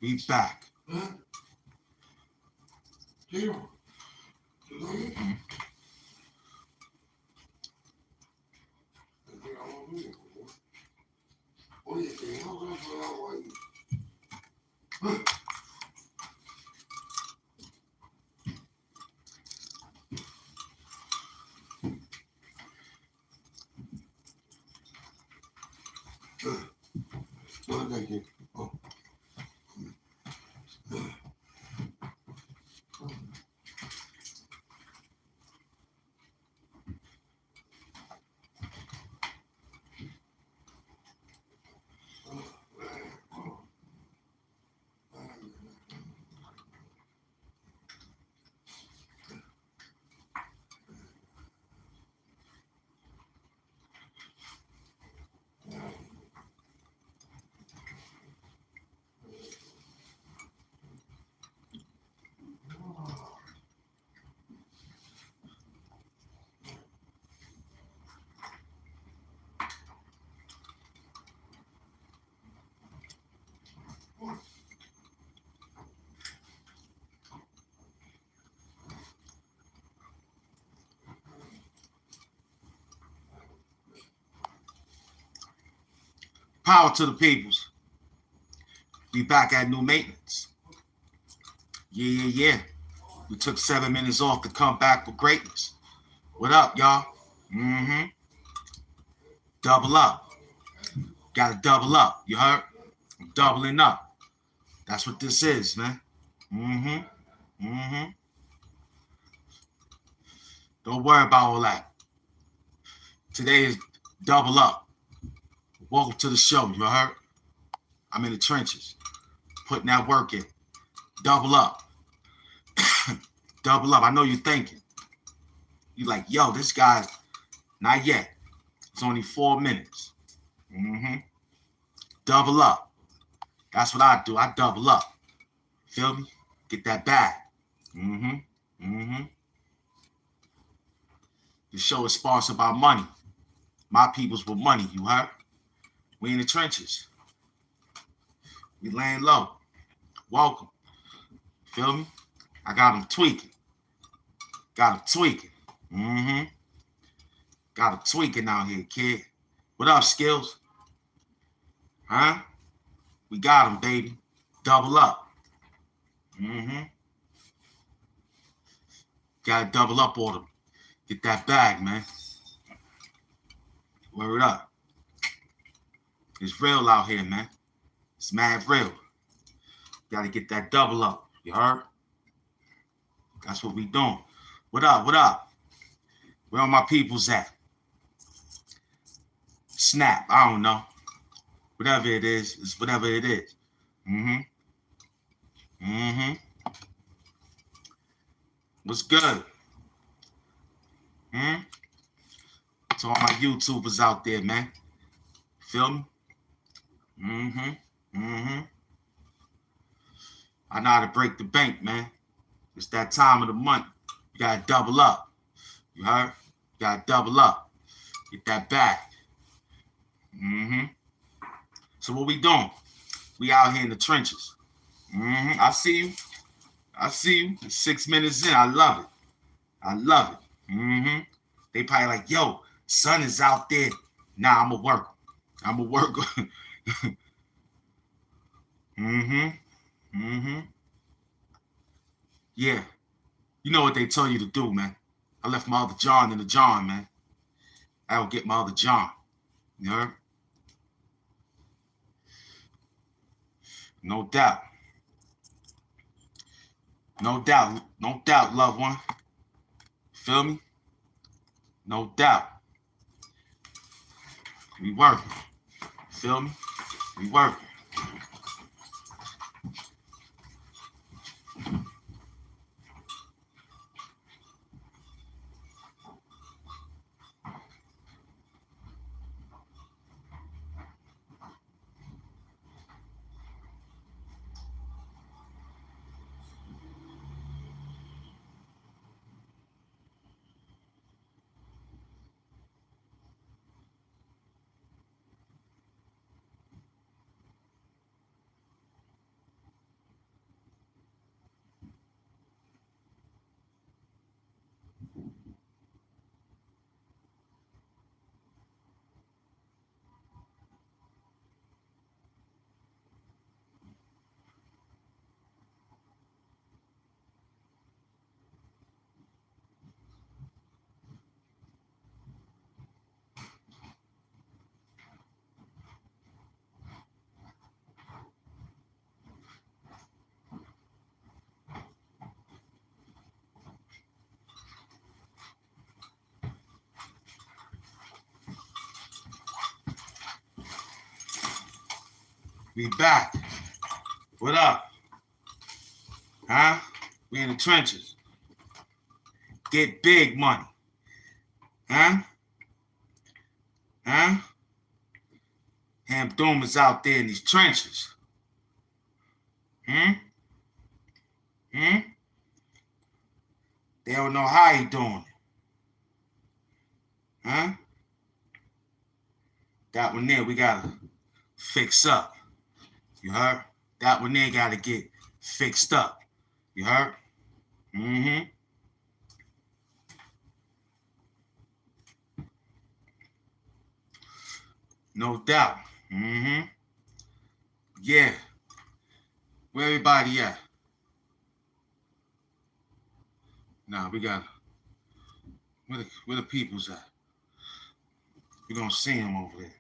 We back. Power to the peoples. We back at new maintenance. Yeah. We took 7 minutes off to come back with greatness. What up, y'all? Double up. Gotta double up. You heard? I'm doubling up. That's what this is, man. Don't worry about all that. Today is double up. Welcome to the show, you heard? I'm in the trenches. Putting that work in. Double up. Double up. I know you're thinking. You're like, yo, this guy's not yet. It's only 4 minutes. Double up. That's what I do. I double up. Feel me? Get that bag. The show is sponsored by money. My peoples with money, you heard? We in the trenches. We laying low. Welcome. Feel me? I got them tweaking. Got them tweaking. Got them tweaking out here, kid. What up, Skills? Huh? We got them, baby. Double up. Gotta double up on them. Get that bag, man. Word up. It's real out here, man. It's mad real. Gotta get that double up. You heard? That's what we doing. What up? What up? Where all my peoples at? Snap. I don't know. Whatever it is, it's whatever it is. What's good? To all my YouTubers out there, man. Feel me? I know how to break the bank, man. It's that time of the month. You gotta double up. You heard? You gotta double up. Get that back. So what we doing? We out here in the trenches. I see you. I see you. 6 minutes in. I love it. I love it. They probably like, yo, son is out there. Nah, I'm a worker. I'm a worker. Yeah. You know what they tell you to do, man. I left my other John in the John, man. I will get my other John. You heard? No doubt. No doubt. No doubt, loved one. Feel me? No doubt. We working. Feel me? We working. We back. What up? Huh? We in the trenches. Get big money. Huh? Huh? HAMP Doom is out there in these trenches. Hmm? Hmm? They don't know how he doing it. Huh? That one there we gotta fix up. You heard? That one there gotta get fixed up. You heard? Mm-hmm. No doubt. Mm-hmm. Yeah. Where everybody at? Nah, we got where the people's at? We don't see them over there.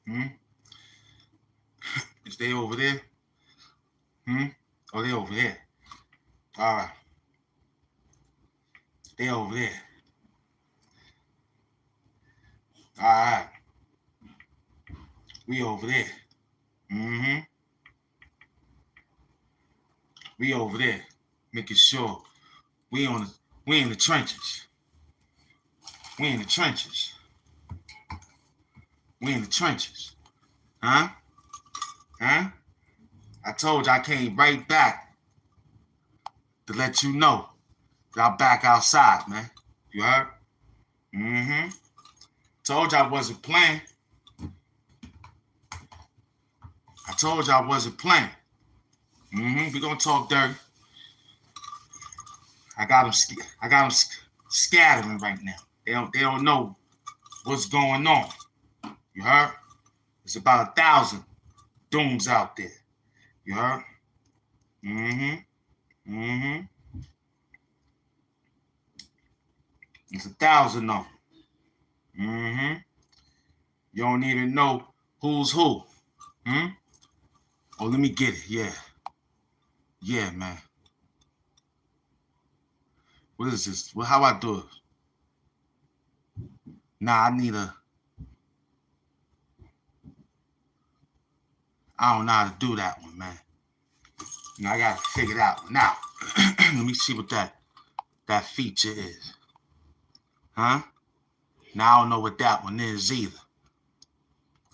Hmm? Is they over there? Hmm? Oh, they over there. All right. They over there. All right. We over there. Mm-hmm. We over there. Making sure we in the trenches. We in the trenches. We in the trenches. Huh? Huh? I told you I came right back to let you know that I'm back outside, man. You heard? Mm-hmm. Told you I wasn't playing. I told you I wasn't playing. Mm-hmm. We gonna talk dirty. I got them scattering right now. They don't know what's going on. You heard? There's about 1,000 dooms out there. You heard? Mm-hmm. Mm-hmm. It's 1,000 of them. Mm-hmm. You don't even know who's who. Hmm? Oh, let me get it. Yeah. Yeah, man. What is this? Well, how I do it? Nah, I don't know how to do that one, man. Now I gotta figure it out. Now, let me see what that feature is. Huh? Now I don't know what that one is either.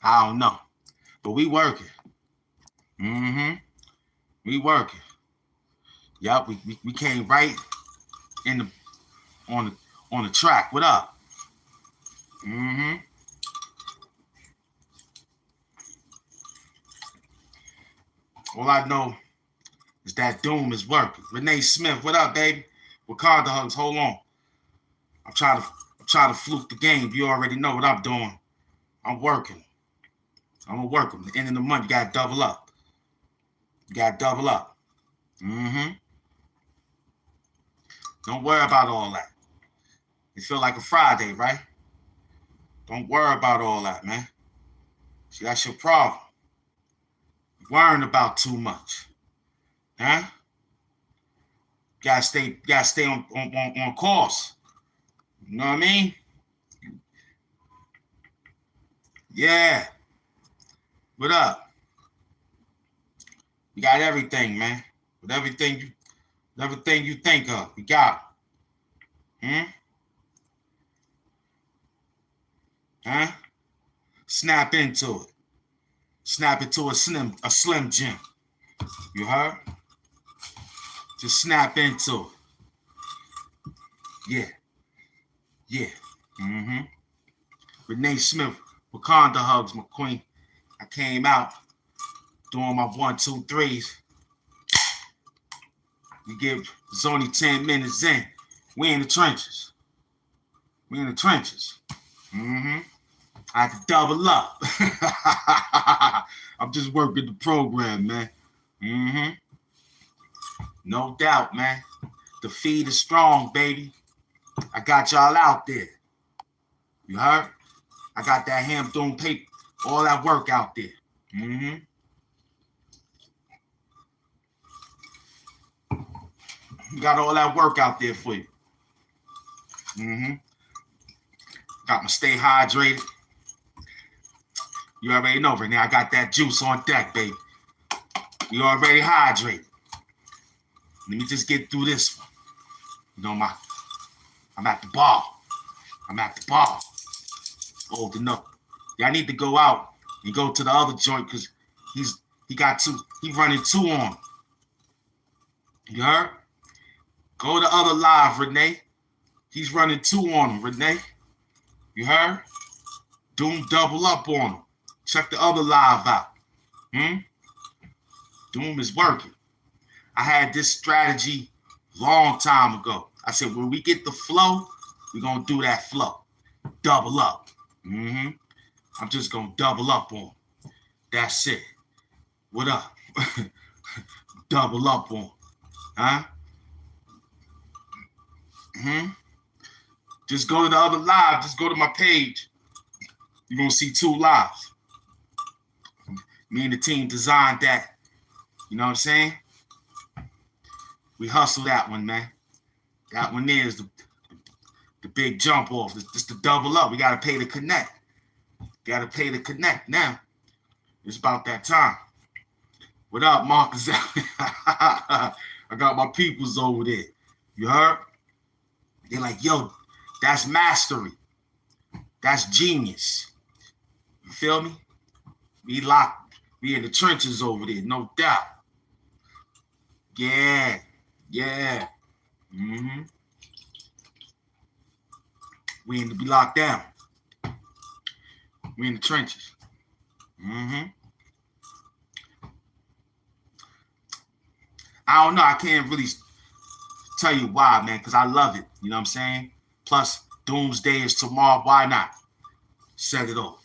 I don't know. But we working. Mm-hmm. We working. Yup, we came right in the on the track. What up? Mm-hmm. All I know is that Doom is working. Renee Smith, what up, baby? Wakanda hugs, hold on. I'm trying to fluke the game. You already know what I'm doing. I'm working. I'm gonna work them. The end of the month, you gotta double up. You gotta double up. Mm-hmm. Don't worry about all that. It feel like a Friday, right? Don't worry about all that, man. See, that's your problem. Worrying about too much. Huh? Gotta stay on course. You know what I mean? Yeah. What up? You got everything, man. With everything you think of, you got it. Huh? Snap into it. Snap it to a slim jim. You heard? Just snap into it. Yeah. Yeah. Mm-hmm. Renee Smith, Wakanda hugs, my queen. I came out doing my 1, 2, 3s. It's only 10 minutes in. We in the trenches. We in the trenches. Mm-hmm. I had to double up. I'm just working the program, man. Mm-hmm. No doubt, man. The feed is strong, baby. I got y'all out there. You heard? I got that HAMP Doom paper, all that work out there. Mm-hmm. Got all that work out there for you. Mm-hmm. Got my stay hydrated. You already know, Renee. I got that juice on deck, baby. You already hydrated. Let me just get through this one. You know, I'm at the bar. I'm at the bar. Old enough. Y'all need to go out and go to the other joint because he running 2 on. You heard? Go to other live, Renee. He's running 2 on him, Renee. You heard? Doom double up on him. Check the other live out. Doom is working. I had this strategy long time ago. I said, when we get the flow, we're going to do that flow. Double up. I'm just going to double up on him. That's it. What up? Double up on him. Huh? Just go to the other live. Just go to my page. You're going to see 2 lives. Me and the team designed that. You know what I'm saying? We hustle that one, man. That one there is the big jump off. Just the double up. We got to pay to connect. Got to pay to connect now. It's about that time. What up, Marcus? I got my peoples over there. You heard? They're like, yo, that's mastery. That's genius. You feel me? We locked. We in the trenches over there, no doubt. Yeah. We in to be locked down. We in the trenches. I don't know. I can't really tell you why, man, because I love it. You know what I'm saying? Plus, Doomsday is tomorrow. Why not? Set it off.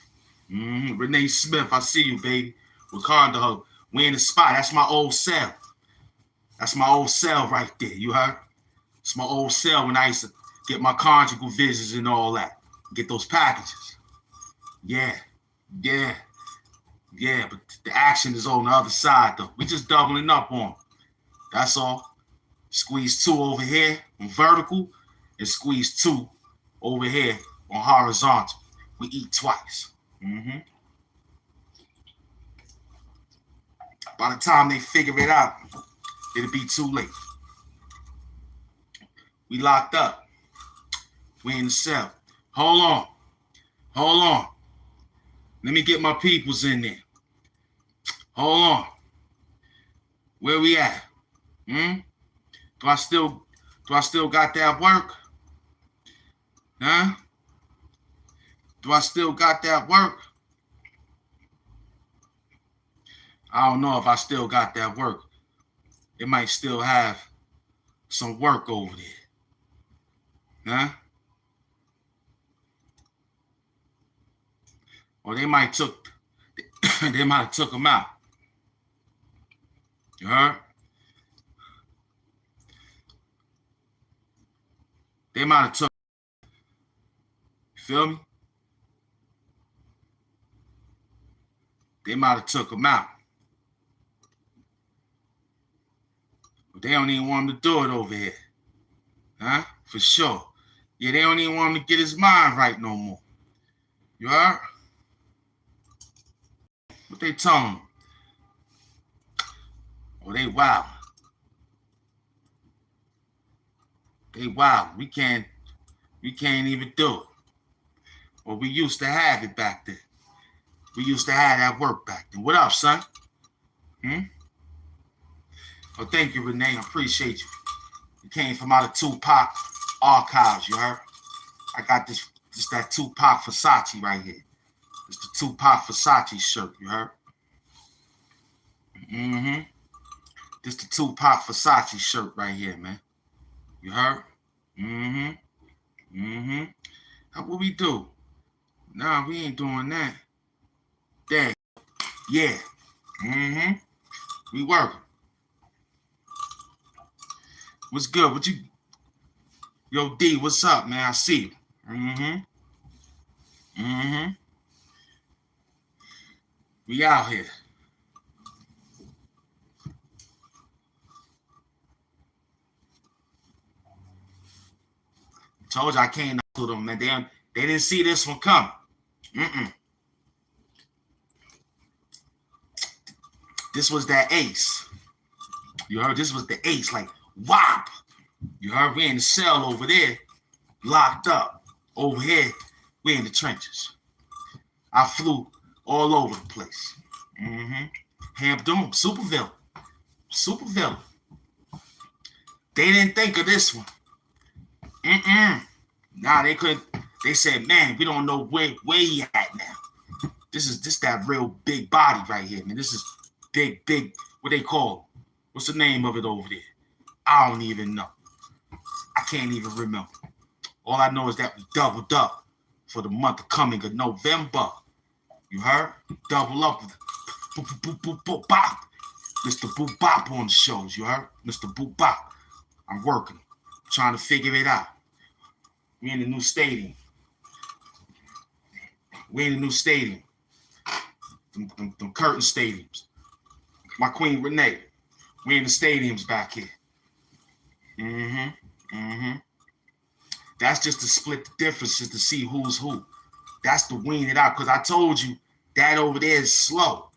Renee Smith, I see you, baby. Wakanda, we in the spot. That's my old cell. That's my old cell right there. You heard? It's my old cell when I used to get my conjugal visits and all that. Get those packages. Yeah. But the action is on the other side, though. We just doubling up on them. That's all. Squeeze 2 over here on vertical and squeeze 2 over here on horizontal. We eat twice. By the time they figure it out, it'll be too late. We locked up. We in the cell. Hold on. Let me get my peoples in there. Hold on. Where we at? Do I still got that work? Huh? Do I still got that work? I don't know if I still got that work. It might still have some work over there. Huh? Or they might have took them out. You heard? They might have took. You feel me? They might have took them out. But they don't even want him to do it over here. Huh? For sure. Yeah, they don't even want him to get his mind right no more. You heard? What they telling him? Oh, they wild. They wild. We can't even do it. Well, we used to have it back then. We used to have that work back then. What up, son? Oh, thank you, Renee. I appreciate you. You came from out of Tupac archives, you heard? I got this that Tupac Versace right here. It's the Tupac Versace shirt, you heard? This the Tupac Versace shirt right here, man. You heard? What we do? Nah, we ain't doing that. There. Yeah. We working. What's good? What you? Yo, D, what's up, man? I see you. We out here. Told you I came to them, man. They didn't see this one coming. This was that ace. You heard? This was the ace. Like, whop. You heard? We in the cell over there, locked up. Over here, we in the trenches. I flew all over the place. HAMP Doom, supervillain. Supervillain. They didn't think of this one. Nah, they couldn't. They said, man, we don't know where he at now. This that real big body right here, man. This is big, what they call it? What's the name of it over there? I don't even know. I can't even remember. All I know is that we doubled up for the month of coming of November. You heard? Double up. Boop, boop, boop, bop. Mr. Boop Bop on the shows, you heard? Mr. Boop Bop. I'm working, trying to figure it out. We in the new stadium. We in the new stadium. Them curtain stadiums. My queen Renee. We in the stadiums back here. That's just to split the differences to see who's who. That's to wean it out. Because I told you that over there is slow.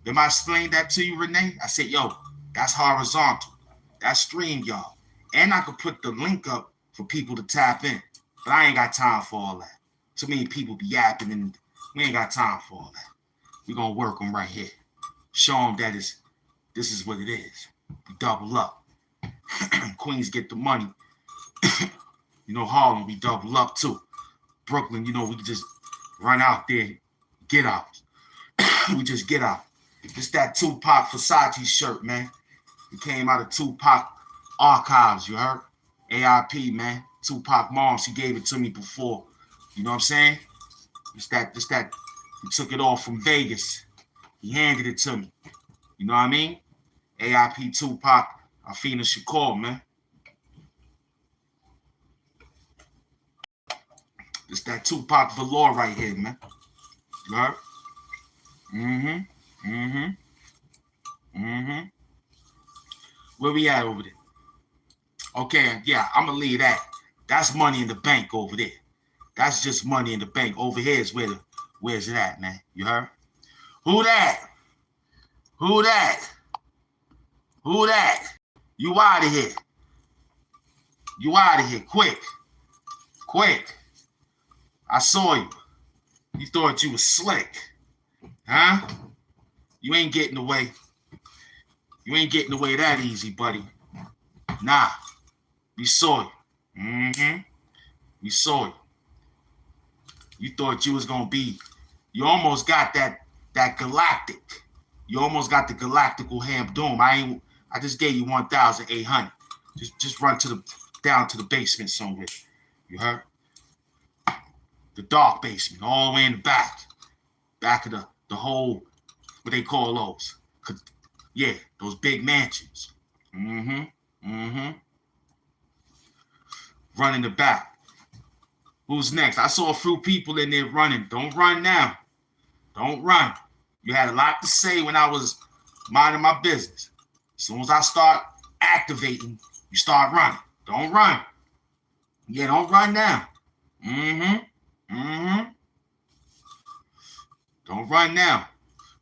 Did I explain that to you, Renee? I said, yo, that's horizontal. That's stream, y'all. And I could put the link up for people to tap in. But I ain't got time for all that. Too many people be yapping, and we ain't got time for all that. We're going to work them right here. Show them that this is what it is. We double up. Queens get the money. You know, Harlem, we double up too. Brooklyn, you know, we just run out there, get out. We just get out. It's that Tupac Versace shirt, man. It came out of Tupac Archives, you heard? AIP, man. Tupac mom, she gave it to me before. You know what I'm saying? It's that, he took it off from Vegas. He handed it to me. You know what I mean? AIP Tupac, Afina Shakur, man. It's that Tupac velour right here, man. You heard? Where we at over there? Okay, yeah, I'm gonna leave that. That's money in the bank over there. That's just money in the bank. Over here is where's it at, man? You heard? Who that? Who that? Who that? You out of here. You out of here. Quick. Quick. I saw you. You thought you was slick. Huh? You ain't getting away. You ain't getting away that easy, buddy. Nah. We saw you. We saw you. You thought you was gonna be. You almost got that galactic. You almost got the galactical HAMP Doom. I just gave you 1,800. Just run down to the basement somewhere. You heard? The dark basement, all the way in the back. Back of the whole, what they call those. Yeah, those big mansions. Run in the back. Who's next? I saw a few people in there running. Don't run now. Don't run. You had a lot to say when I was minding my business. As soon as I start activating, you start running. Don't run. Yeah, don't run now. Don't run now.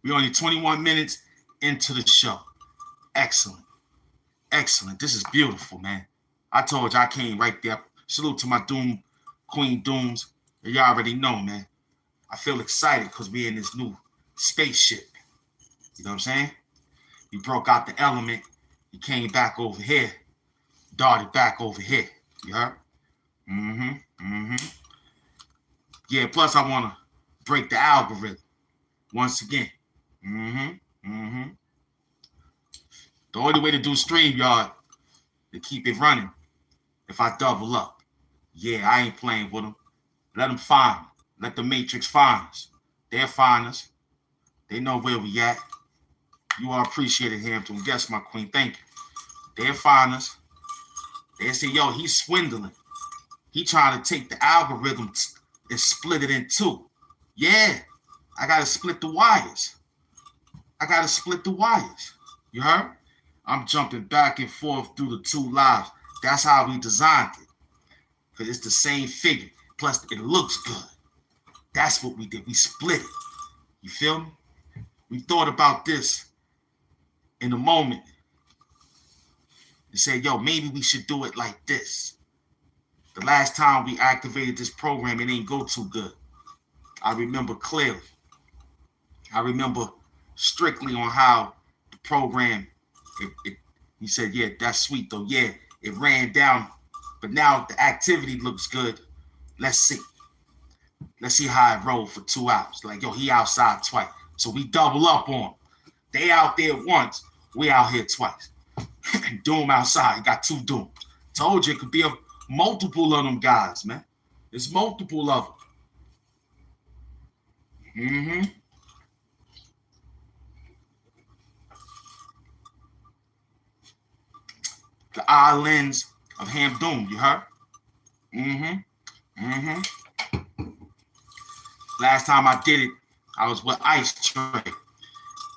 We're only 21 minutes into the show. Excellent. Excellent. This is beautiful, man. I told you I came right there. Salute to my Doom, Queen Dooms. You already know, man. I feel excited because we're in this new spaceship. You know what I'm saying? He broke out the element. He came back over here. Darted back over here. You heard? Yeah, plus I want to break the algorithm once again. The only way to do StreamYard to keep it running if I double up. Yeah, I ain't playing with them. Let them find me. Let the Matrix find us. They'll find us. They know where we at. You are appreciated, Hampton. Guess my queen. Thank you. They'll find us. They'll say, yo, he's swindling. He trying to take the algorithm and split it in two. Yeah, I got to split the wires. You heard? I'm jumping back and forth through the two lives. That's how we designed it. Because it's the same figure. Plus, it looks good. That's what we did. We split it. You feel me? We thought about this in the moment and said, yo, maybe we should do it like this. The last time we activated this program, it ain't go too good. I remember clearly. I remember strictly on how the program, he said, yeah, that's sweet though. Yeah, it ran down, but now the activity looks good. Let's see. Let's see how it rolled for 2 hours. Like, yo, he outside twice. So we double up on him. They out there once, we out here twice. Doom outside, he got 2 dooms. Told you it could be a multiple of them guys, man. There's multiple of them. The islands of HAMP Doom, you heard? Last time I did it, I was with Ice Tray.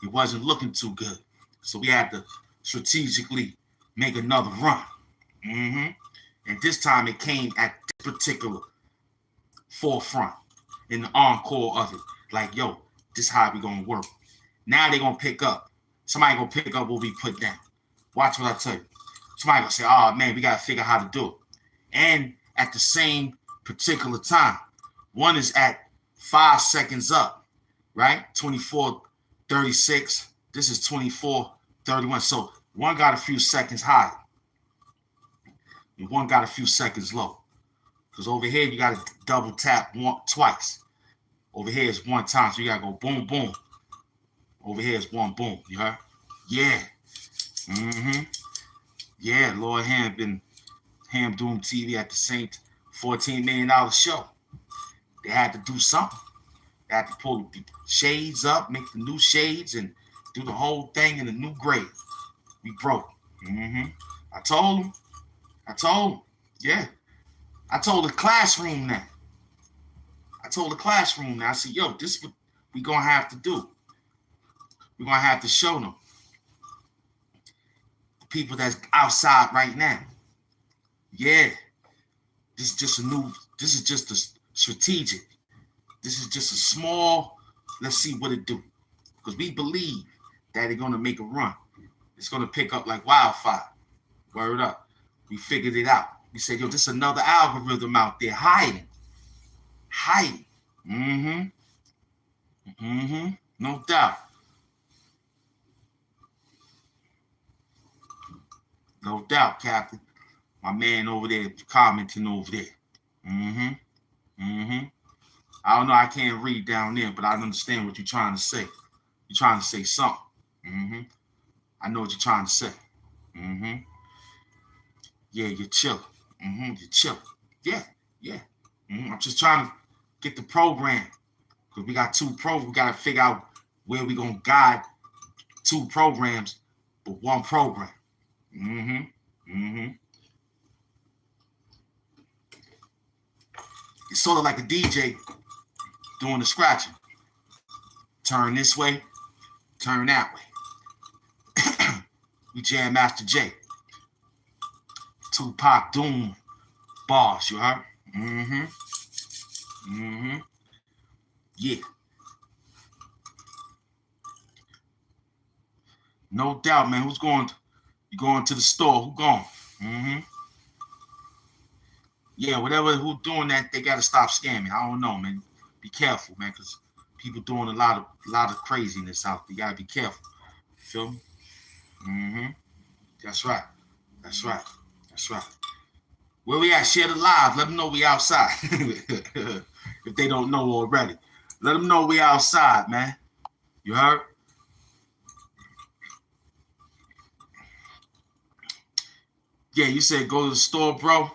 It wasn't looking too good. So we had to strategically make another run. And this time it came at this particular forefront in the encore of it. Like, yo, this is how we gonna work. Now they gonna pick up. Somebody gonna pick up what we put down. Watch what I tell you. Somebody gonna say, oh man, we gotta figure out how to do it. And at the same particular time, one is at 5 seconds up, right? 24:36. This is 24:31. So one got a few seconds higher. And one got a few seconds low. Because over here, you got to double tap twice. Over here is 1 time. So you got to go boom, boom. Over here is 1 boom. You heard? Yeah. Yeah, Lord HAMP and HAMP Doom TV at the same $14 million show. They had to do something. They had to pull the shades up, make the new shades, and do the whole thing in a new grade. We broke. I told them. Yeah. I told the classroom that. I said, yo, this is what we going to have to do. We're going to have to show them. The people that's outside right now. Yeah. This is just a strategic. This is just a small, let's see what it do. Because we believe that they're going to make a run. It's going to pick up like wildfire. Word up. We figured it out. We said, yo, this is another algorithm out there hiding. No doubt. No doubt, Captain. My man over there commenting over there. I don't know, I can't read down there, but I understand what you're trying to say. You're trying to say something. I know what you're trying to say. Yeah, you're chilling. You're chilling. Yeah. I'm just trying to get the program. Because we got 2 programs. We got to figure out where we're going to guide 2 programs, but 1 program. It's sort of like a DJ doing the scratching. Turn this way, turn that way. We Jam Master J. Tupac Doom bars, you heard? Yeah. No doubt, man. Who's going? You going to the store? Who going? Yeah, who's doing that, they gotta stop scamming. I don't know, man. Be careful, man, because people doing a lot of craziness out there. You gotta be careful. You feel me? That's right. Where we at? Share the live. Let them know we outside. If they don't know already. Let them know we outside, man. You heard? Yeah, you said go to the store, bro.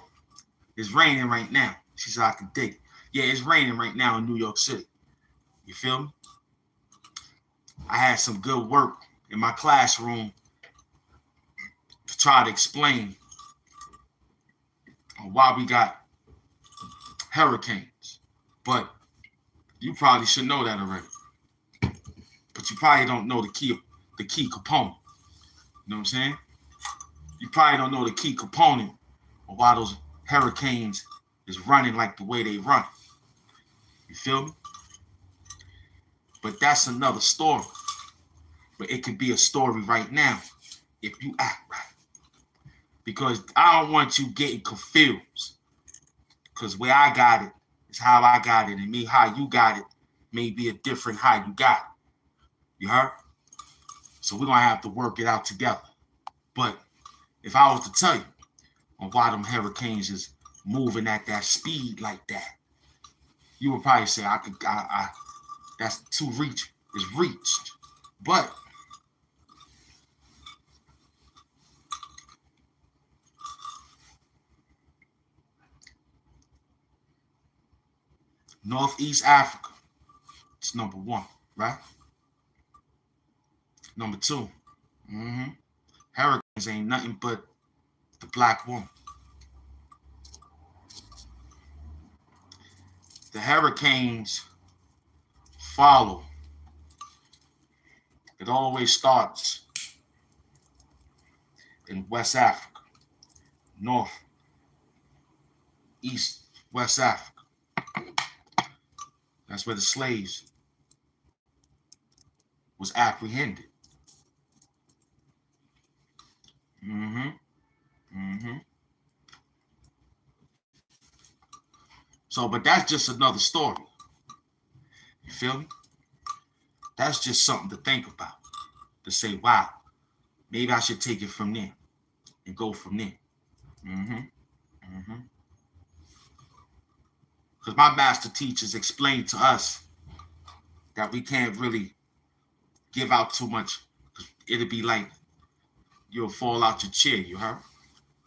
It's raining right now. She said I can dig it. Yeah, it's raining right now in New York City. You feel me? I had some good work in my classroom to try to explain why we got hurricanes. But you probably should know that already. But you probably don't know the key component. You know what I'm saying? You probably don't know the key component of why those hurricanes is running like the way they run. You feel me? But that's another story. but it could be a story right now if you act right. Because I don't want you getting confused. Because where I got it is how I got it, and me how you got it may be a different how you got it. You heard? So we're gonna have to work it out together. But if I was to tell you on why them hurricanes is moving at that speed like that, you would probably say I that's too reached. But Northeast Africa, it's number one, right? Number two, hurricanes ain't nothing but the black woman. The hurricanes follow. It always starts in West Africa, North, East, West Africa. That's where the slaves was apprehended. So, but that's just another story. You feel me? That's just something to think about. To say, wow, maybe I should take it from there and go from there. Because my master teachers explained to us that we can't really give out too much. It'll be like you'll fall out your chair, you heard?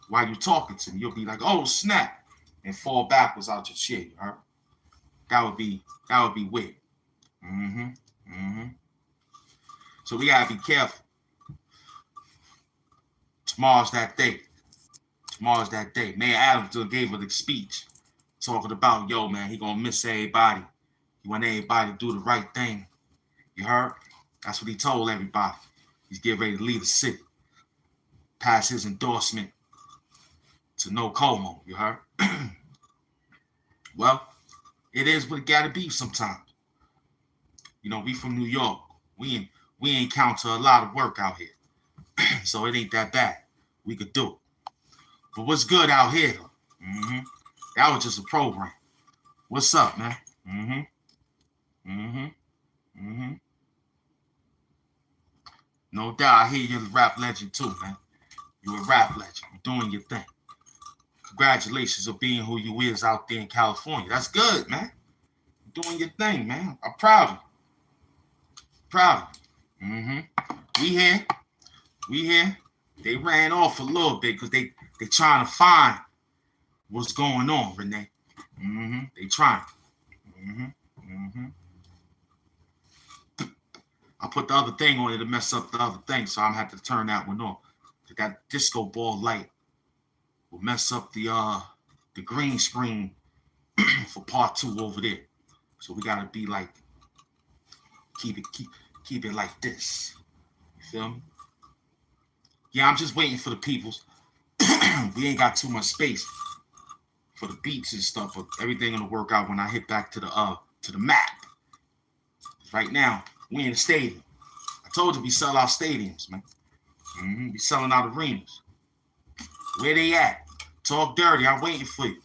While you're talking to me, you'll be like, oh, snap, and fall backwards out your chair, you heard? That would be weird. So we gotta be careful. Tomorrow's that day. Mayor Adams gave a speech talking about, yo, man, he gonna miss everybody. He want everybody to do the right thing. You heard? That's what he told everybody. He's getting ready to leave the city. Pass his endorsement to no Como. You heard? Well, it is what it gotta be sometimes. You know, we from New York. We encounter a lot of work out here. So it ain't that bad. We could do it. But what's good out here, though? That was just a program. What's up, man? No doubt, I hear you're a rap legend too, man. You're a rap legend. You're doing your thing. Congratulations on being who you is out there in California. That's good, man. You're doing your thing, man. I'm proud of you. We here. They ran off a little bit because they trying to find what's going on, Renee. They trying. I put the other thing on it to mess up the other thing, so I'm gonna have to turn that one off. That disco ball light will mess up the green screen for part 2 over there. So we gotta be like keep it like this. You feel me? Yeah, I'm just waiting for the peoples. We ain't got too much space for the beats and stuff, but everything gonna work out when I hit back to the map. Right now, we in the stadium. I told you we sell out stadiums, man. We selling out arenas. Where they at? Talk dirty. I'm waiting for you.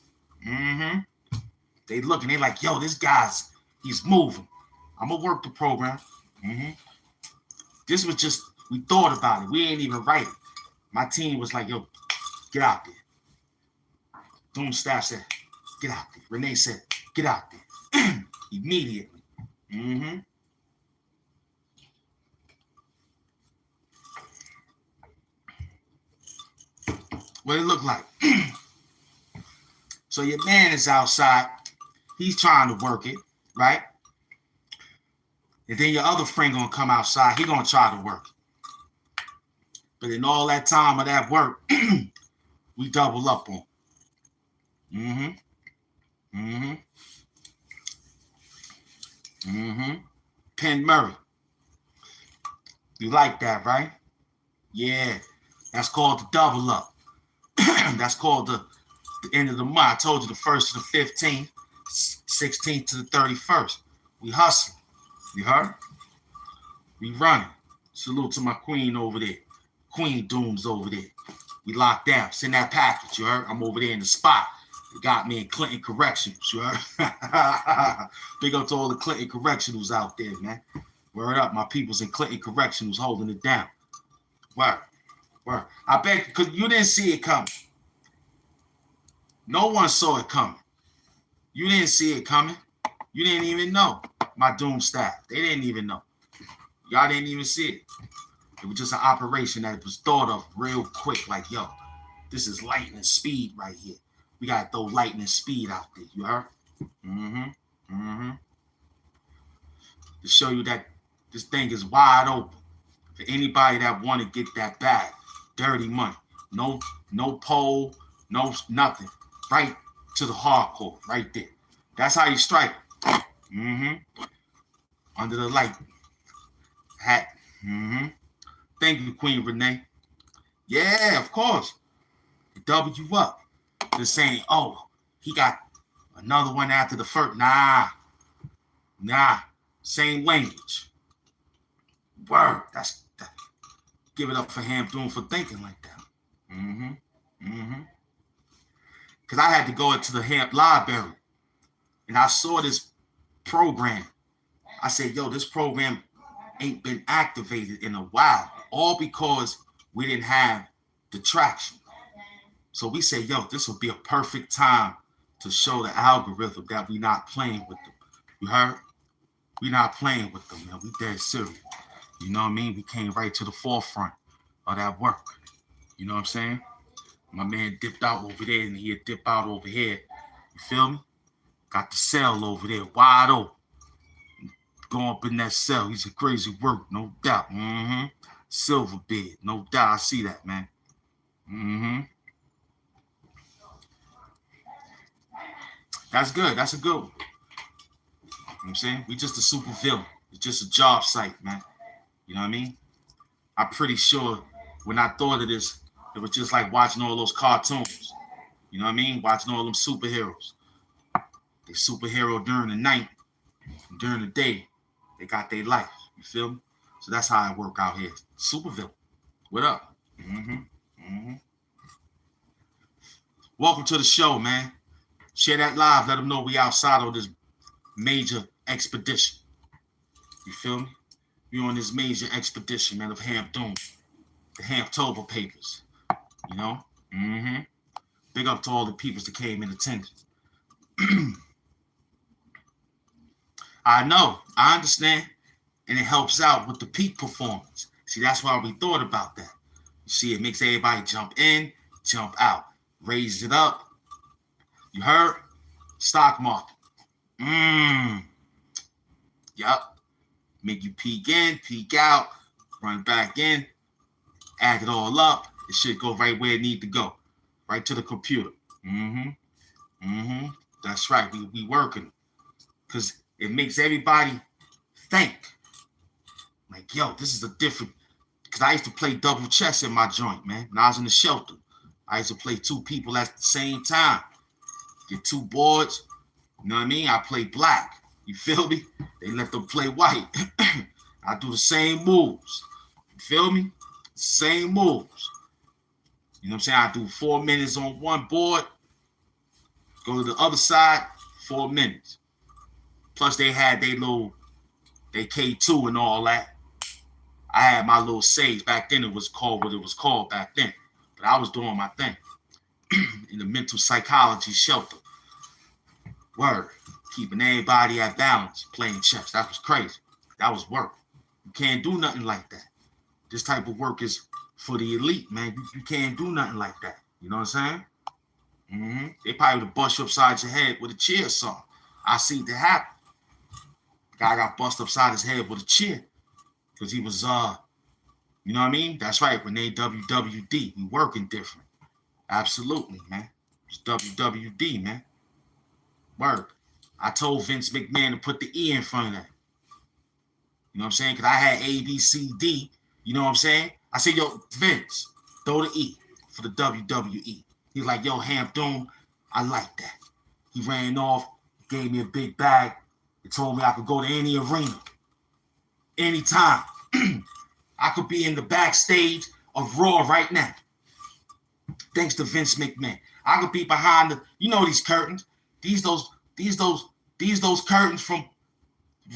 They looking. They like, yo, this guy's he's moving. I'm gonna work the program. This was just we thought about it. We ain't even write it. My team was like, yo, get out there. Doom staff said, get out there. Renee said, get out there. Immediately. What it look like? So your man is outside. He's trying to work it, right? And then your other friend gonna come outside. He gonna try to work it. But in all that time of that work, we double up on. Penn Murray. You like that, right? Yeah. That's called the double up. That's called the end of the month. I told you the 1st to the 15th, 16th to the 31st. We hustling. You heard? We running. Salute to my queen over there. Queen Dooms over there. We locked down. Send that package, you heard? I'm over there in the spot. They got me in Clinton Correctionals, you heard? Big up to all the Clinton Correctionals out there, man. Word up, my people's in Clinton Correctionals holding it down. Word. Word. I bet, because you didn't see it coming. No one saw it coming. You didn't see it coming. You didn't even know. My Doom staff. They didn't even know. Y'all didn't even see it. It was just an operation that was thought of real quick. Like, yo, this is lightning speed right here. We got to throw lightning speed out there. You heard? To show you that this thing is wide open. For anybody that want to get that bag. Dirty money. No pole. No nothing. Right to the hardcore. Right there. That's how you strike. Under the light. Hat. Thank you, Queen Renee. Yeah, of course. W up. Just saying, oh, he got another one after the first. Nah. Same language. Word. That's that. Give it up for HAMP Doom for thinking like that. Because I had to go into the HAMP library and I saw this program. I said, yo, this program ain't been activated in a while. All because we didn't have the traction. So we say, yo, this will be a perfect time to show the algorithm that we not playing with them. You heard? We not playing with them, man. We dead serious. You know what I mean? We came right to the forefront of that work. You know what I'm saying? My man dipped out over there and he'd dip out over here. You feel me? Got the cell over there wide open. Going up in that cell. He's a crazy work, no doubt. Silver bed, no doubt. I see that, man. That's good. That's a good one. You know what I'm saying? We just a super villain. It's just a job site, man. You know what I mean? I'm pretty sure when I thought of this, it was just like watching all those cartoons. You know what I mean? Watching all them superheroes. They superhero during the night. During the day, they got their life. You feel me? So that's how I work out here. Super villain. What up? Welcome to the show, man. Share that live. Let them know we outside of this major expedition. You feel me? We on this major expedition, man, of HAMP Doom. The HAMPtober papers. You know? Big up to all the peoples that came in attendance. I know. I understand. And it helps out with the peak performance. See, that's why we thought about that. You see, it makes everybody jump in, jump out. Raise it up. You heard? Stock market. Yup. Make you peek in, peek out, run back in, add it all up. It should go right where it need to go. Right to the computer. That's right. We working. Because it makes everybody think. Like, yo, this is a different... Because I used to play double chess in my joint, man. When I was in the shelter. I used to play two people at the same time. Get two boards. You know what I mean? I play black. You feel me? They let them play white. I do the same moves. You feel me? Same moves. You know what I'm saying? I do 4 minutes on one board. Go to the other side, 4 minutes. Plus they had they K2 and all that. I had my little saves. Back then it was called what it was called back then. But I was doing my thing. In the mental psychology shelter. Word. Keeping everybody at balance. Playing chess. That was crazy. That was work. You can't do nothing like that. This type of work is for the elite, man. You can't do nothing like that. You know what I'm saying? They probably would have bust you upside your head with a chair or something. I seen it happen. Guy got bust upside his head with a chair. Because he was, you know what I mean? That's right. When they WWD, we working different. Absolutely, man. It's WWD, man. Word. I told Vince McMahon to put the E in front of that. You know what I'm saying? Because I had A, B, C, D. You know what I'm saying? I said, yo, Vince, throw the E for the WWE. He's like, yo, HAMP Doom, I like that. He ran off, gave me a big bag. He told me I could go to any arena, anytime. I could be in the backstage of Raw right now. Thanks to Vince McMahon. I could be behind the, these curtains. These those curtains from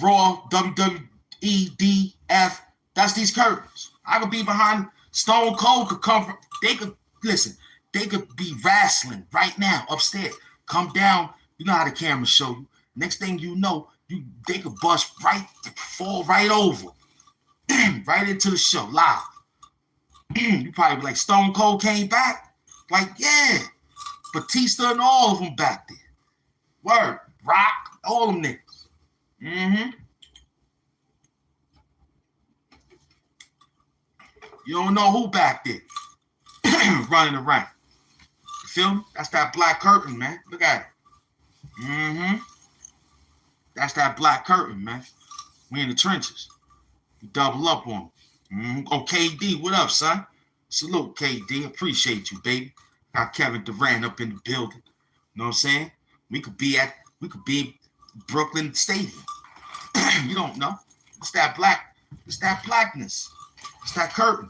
Raw, WWE, DF. That's these curtains. I could be behind. Stone Cold could come from. They could listen. They could be wrestling right now upstairs. Come down. You know how the cameras show you. Next thing you know, they could bust right, fall right over, right into the show live. You probably be like, Stone Cold came back. Like, yeah, Batista and all of them back there. Word, Rock, all them niggas. You don't know who back there running around. You feel me? That's that black curtain, man. Look at it. That's that black curtain, man. We in the trenches. We double up on them. Oh, KD, what up, son? Salute, KD. Appreciate you, baby. Got Kevin Durant up in the building. You know what I'm saying? We could be Brooklyn Stadium. You don't know. It's that blackness. It's that curtain.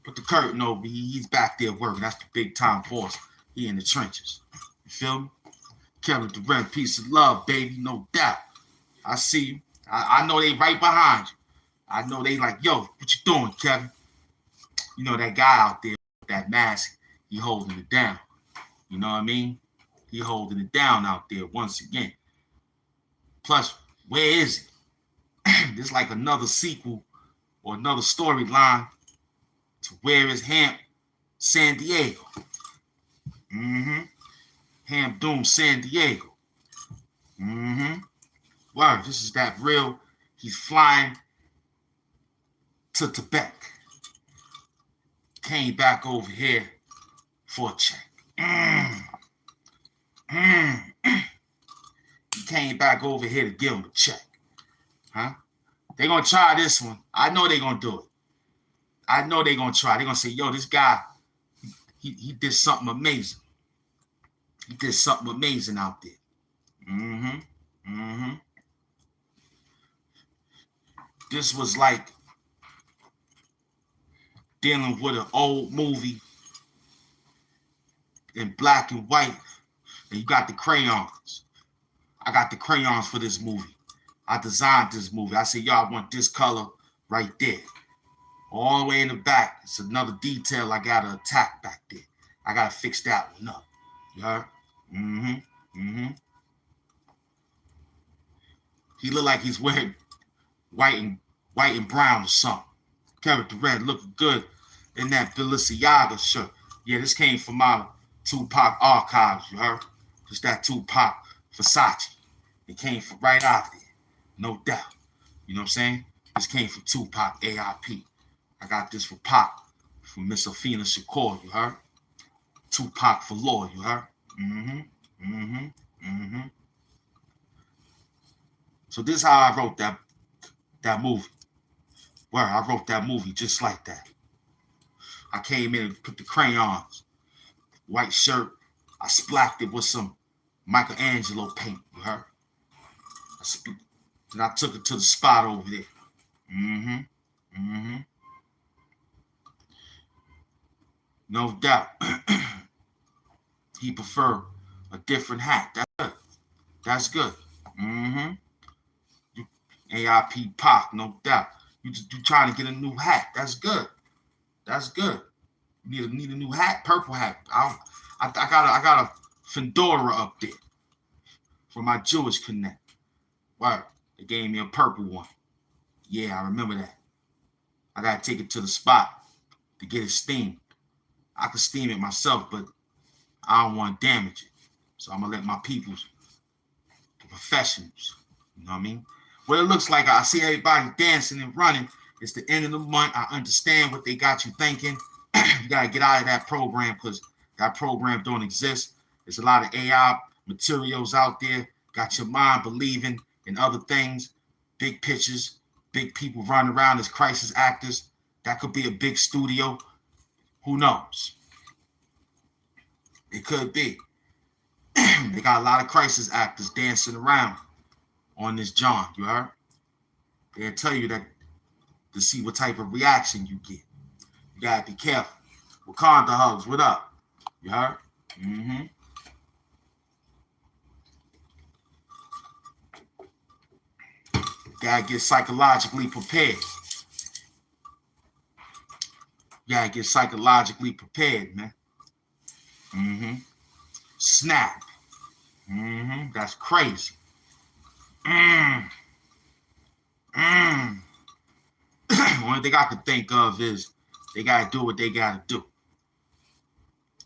Put the curtain over. He's back there working. That's the big time boss. He in the trenches. You feel me? Kevin Durant, peace of love, baby. No doubt. I see you. I know they right behind you. I know they like, yo, what you doing, Kevin? You know that guy out there with that mask, he holding it down. You know what I mean? He holding it down out there once again. Plus, where is it? There's like another sequel or another storyline to Where is HAMP San Diego. HAMP Doom San Diego. Wow, this is that real. He's flying to Tibet. Came back over here for a check. He came back over here to give him a check. Huh? They're going to try this one. I know they're going to do it. I know they're going to try. They're going to say, yo, this guy, he did something amazing. He did something amazing out there. This was like dealing with an old movie in black and white, and you got the crayons. I got the crayons for this movie. I designed this movie. I said, yo, I want this color right there. All the way in the back, it's another detail I got to attack back there. I got to fix that one up. You heard? He look like he's wearing white and brown or something. Kevin Durant looking good in that Balenciaga shirt. Yeah, this came from my Tupac archives, you heard? Just that Tupac Versace. It came from right out there, no doubt. You know what I'm saying? This came from Tupac AIP. I got this for Pop, from Miss Afina Shakur, you heard? Tupac for law, you heard? So this is how I wrote that movie. Where I wrote that movie just like that. I came in and put the crayons, white shirt. I splashed it with some Michelangelo paint, you heard? Then I took it to the spot over there. No doubt. He preferred a different hat. That's good. AIP Pac, no doubt. You trying to get a new hat. That's good. You need a new hat, purple hat. I got a fedora up there for my Jewish connect. Wow, they gave me a purple one. Yeah, I remember that. I gotta take it to the spot to get it steamed. I could steam it myself, but I don't want to damage it. So I'm gonna let my peoples, the professionals, you know what I mean? What it looks like, I see everybody dancing and running. It's the end of the month. I understand what they got you thinking. You gotta get out of that program because that program don't exist. There's a lot of AI materials out there. Got your mind believing in other things, big pictures, big people running around as crisis actors. That could be a big studio. Who knows? It could be. They got a lot of crisis actors dancing around on this John, you heard? They'll tell you that to see what type of reaction you get. You gotta be careful. Wakanda hugs, what up? You heard? Mm-hmm. Gotta get psychologically prepared. Gotta get psychologically prepared, man. Mm-hmm. Snap. Mm-hmm. That's crazy. Only thing I could think of is they gotta do what they gotta do.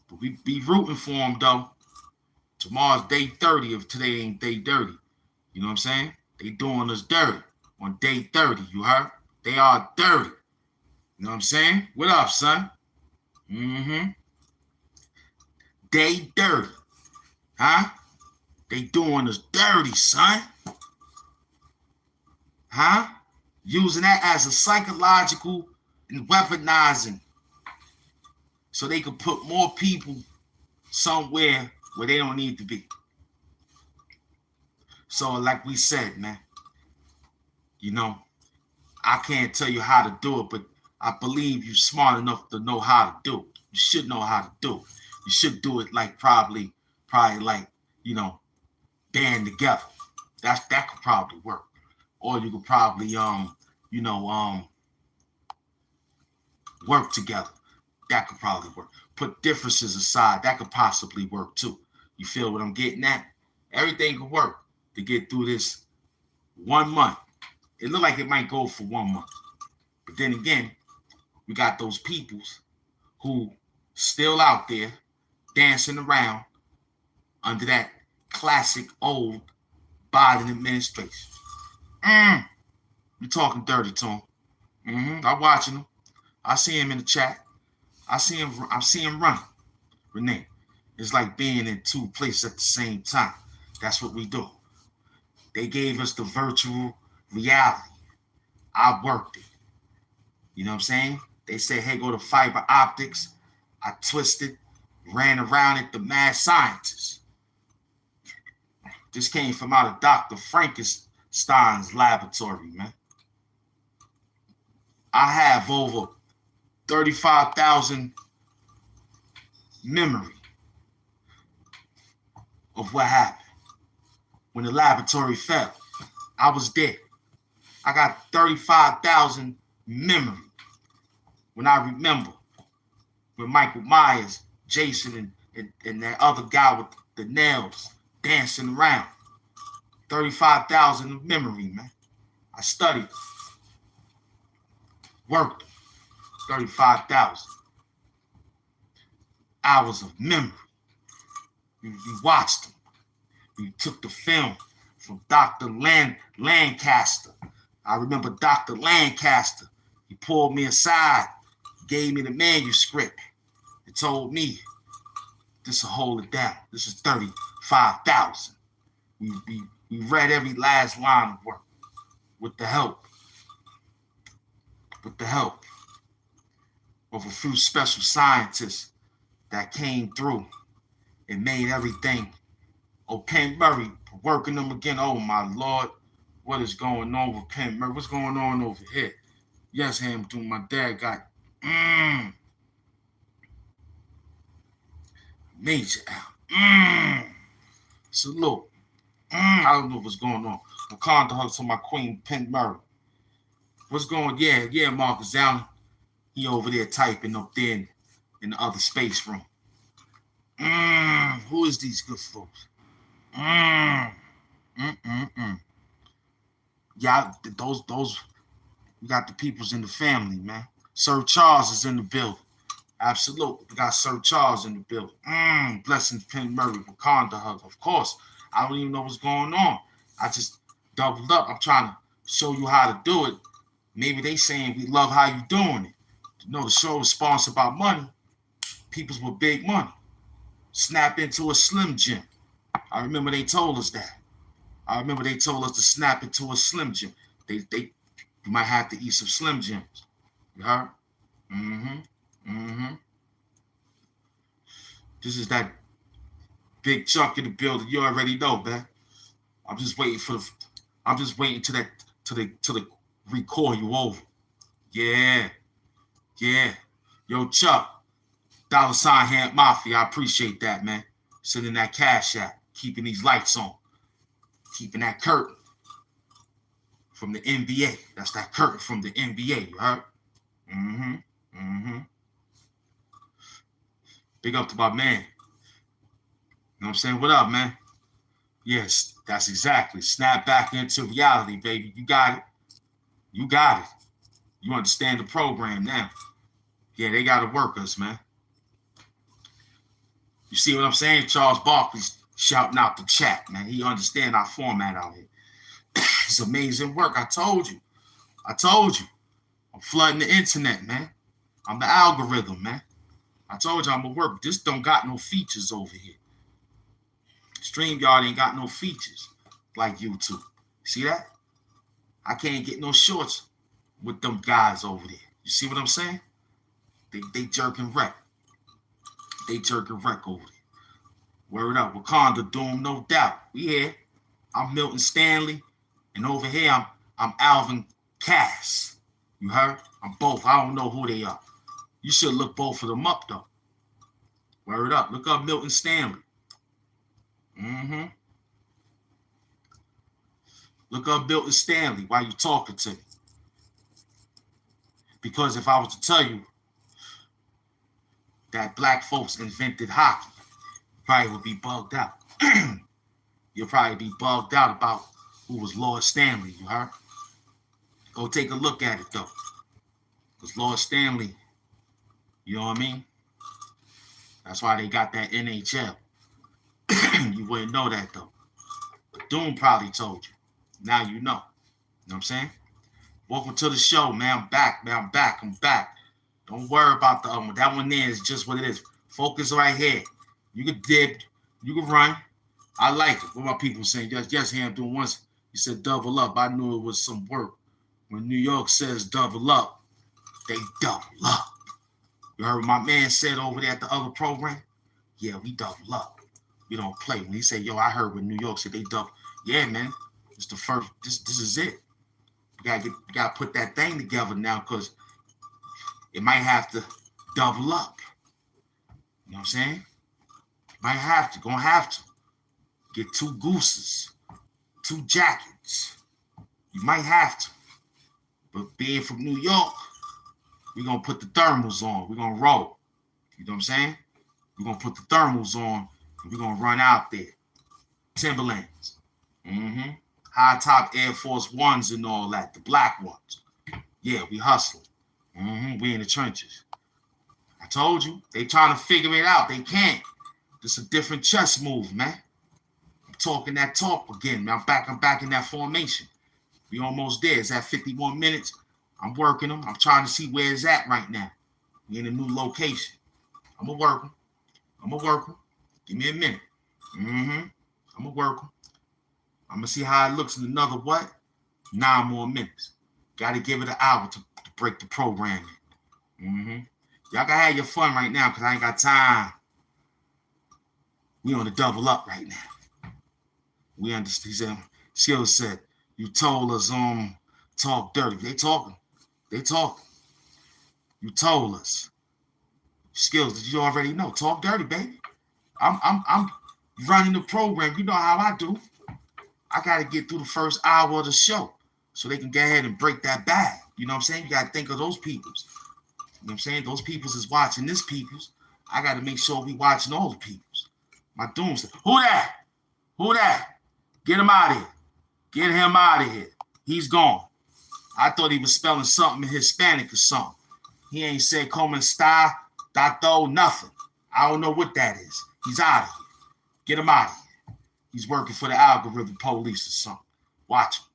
But we be rooting for them though. Tomorrow's day 30 if today ain't day 30. You know what I'm saying? They doing us dirty on day 30, you heard? They are dirty. You know what I'm saying? What up, son? Mm-hmm. Day 30. Huh? They doing us dirty, son. Huh? Using that as a psychological and weaponizing so they could put more people somewhere where they don't need to be. So like we said, man, you know, I can't tell you how to do it, but I believe you're smart enough to know how to do it. You should know how to do it. You should do it like probably like, you know, band together. That could probably work. Or you could probably work together. That could probably work. Put differences aside. That could possibly work too. You feel what I'm getting at? Everything could work to get through this 1 month. It looked like it might go for 1 month. But then again, we got those peoples who still out there dancing around under that classic old Biden administration. You talking dirty to him. I'm watching him. I see him in the chat. I see him running. Renee, it's like being in two places at the same time. That's what we do. They gave us the virtual reality. I worked it. You know what I'm saying? They said, hey, go to fiber optics. I twisted, ran around it, the mad scientist. This came from out of Dr. Frankenstein's laboratory, man. I have over 35,000 memory of what happened when the laboratory fell. I was there. I got 35,000 memory when I remember when Michael Myers, Jason, and that other guy with the nails dancing around. 35,000 of memory, man. I studied, worked 35,000 hours of memory. You watched them. You took the film from Dr. Lancaster. I remember Dr. Lancaster. He pulled me aside, gave me the manuscript. He told me, this will hold it down. This is 35,000. We read every last line of work with the help of a few special scientists that came through and made everything. Oh, Penn Murray, working them again. Oh, my Lord. What is going on with Penn Murray? What's going on over here? Yes, him, dude. My dad got major out. Salute. I don't know what's going on. Wakanda hugs to my queen, Penn Murray. What's going on? Yeah, Marcus Allen. He over there typing up there in the other space room. Who is these good folks? Yeah, those we got the peoples in the family, man. Sir Charles is in the building. Absolutely. We got Sir Charles in the building. Blessings, Penn Murray, Wakanda hug. Of course. I don't even know what's going on. I just doubled up. I'm trying to show you how to do it. Maybe they saying we love how you doing it. You know, the show is sponsored by money. Peoples with big money. Snap into a Slim Jim. I remember they told us that. I remember they told us to snap into a Slim Jim. You might have to eat some Slim Jims. You heard? This is that big chunk in the building. You already know, man. I'm just waiting till they record you over. Yeah. Yeah. Yo, Chuck, $ HAMP Mafia. I appreciate that, man. Sending that cash out. Keeping these lights on. Keeping that curtain from the NBA. That's that curtain from the NBA, you heard? Mm-hmm. Mm-hmm. Big up to my man. You know what I'm saying? What up, man? Yes, that's exactly. Snap back into reality, baby. You got it. You got it. You understand the program now. Yeah, they got to work us, man. You see what I'm saying? Charles Barkley's shouting out the chat, man. He understand our format out here. It's amazing work. I told you. I'm flooding the internet, man. I'm the algorithm, man. I told you I'm going to work. This don't got no features over here. StreamYard ain't got no features like YouTube. See that? I can't get no shorts with them guys over there. You see what I'm saying? They jerking wreck. They jerking wreck over there. Word up. Wakanda Doom, no doubt. We here. I'm Milton Stanley. And over here, I'm Alvin Cass. You heard? I'm both. I don't know who they are. You should look both of them up, though. Word up. Look up Milton Stanley. Mm-hmm. Look up Milton Stanley while you're talking to me. Because if I was to tell you that black folks invented hockey, you probably would be bugged out. You'll probably be bugged out about who was Lord Stanley, you heard? Go take a look at it, though. Because Lord Stanley, you know what I mean? That's why they got that NHL. You wouldn't know that, though. But Doom probably told you. Now you know. You know what I'm saying? Welcome to the show, man. I'm back, man. I'm back. Don't worry about the other one. That one there is just what it is. Focus right here. You can dip. You can run. I like it. What my people saying? Yes, Ham doing once. He said double up. I knew it was some work. When New York says double up, they double up. You heard what my man said over there at the other program? Yeah, we double up. We don't play. When he said, yo, I heard when New York said they double. Yeah, man. It's the first. This is it. You gotta put that thing together now because it might have to double up. You know what I'm saying? Might have to. Gonna have to. Get 2 gooses. 2 jackets. You might have to. But being from New York, we're going to put the thermals on. We're going to roll. You know what I'm saying? We're going to put the thermals on and we're going to run out there. Timberlands. Mm-hmm. High top Air Force Ones and all that. The black ones. Yeah, we hustling. Mm-hmm. We in the trenches. I told you. They trying to figure it out. They can't. This a different chess move, man. I'm talking that talk again, man. I'm back in that formation. We almost there. It's at 51 minutes. I'm working them. I'm trying to see where it's at right now. We in a new location. I'm going to work them. Give me a minute. Mm-hmm. I'm going to work them. I'm going to see how it looks in another, 9 more minutes. Got to give it an hour to break the program in. Mm-hmm. Y'all can have your fun right now because I ain't got time. We on the double up right now. We understand. He said, Skills said, you told us talk dirty. They talking. You told us. Skills, did you already know? Talk dirty, baby. I'm running the program. You know how I do. I gotta get through the first hour of the show so they can go ahead and break that bag. You know what I'm saying? You gotta think of those peoples. You know what I'm saying? Those peoples is watching this peoples. I gotta make sure we watching all the peoples. My doomsday. Who that? Get him out of here. Get him out of here. He's gone. I thought he was spelling something in Hispanic or something. He ain't said como está, dato, nothing. I don't know what that is. He's out of here. Get him out of here. He's working for the algorithm police or something. Watch him.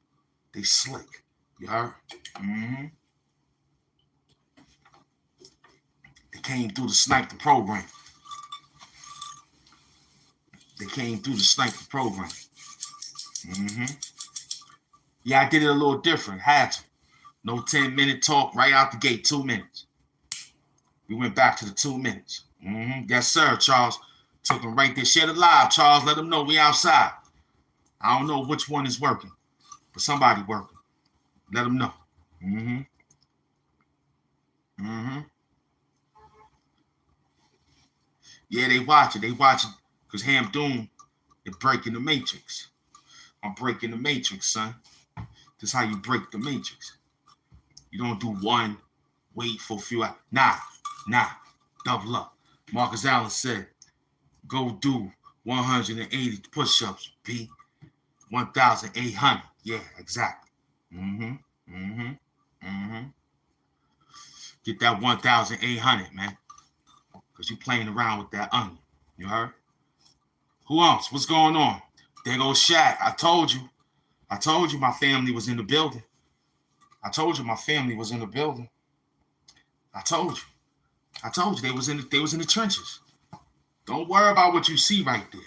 They slick. You heard? Mm-hmm. They came through to snipe the program. Mm-hmm. Yeah, I did it a little different. Had to. No 10-minute talk right out the gate, 2 minutes. We went back to the 2 minutes. Mm-hmm. Yes, sir, Charles. Took them right there. Share the live, Charles. Let them know we outside. I don't know which one is working, but somebody working. Let them know. Mm-hmm. Mm-hmm. Yeah, they watch it. They watch it because HAMP Doom is breaking the matrix. I'm breaking the matrix, son. This is how you break the matrix. You don't do one, wait for a few hours. Nah. Double up. Marcus Allen said, go do 180 push-ups, B. 1,800. Yeah, exactly. Mm-hmm. Mm-hmm. Mm-hmm. Get that 1,800, man. Because you playing around with that onion. You heard? Who else? What's going on? There goes Shaq. I told you my family was in the building. I told you my family was in the building. I told you they was in the trenches. Don't worry about what you see right there.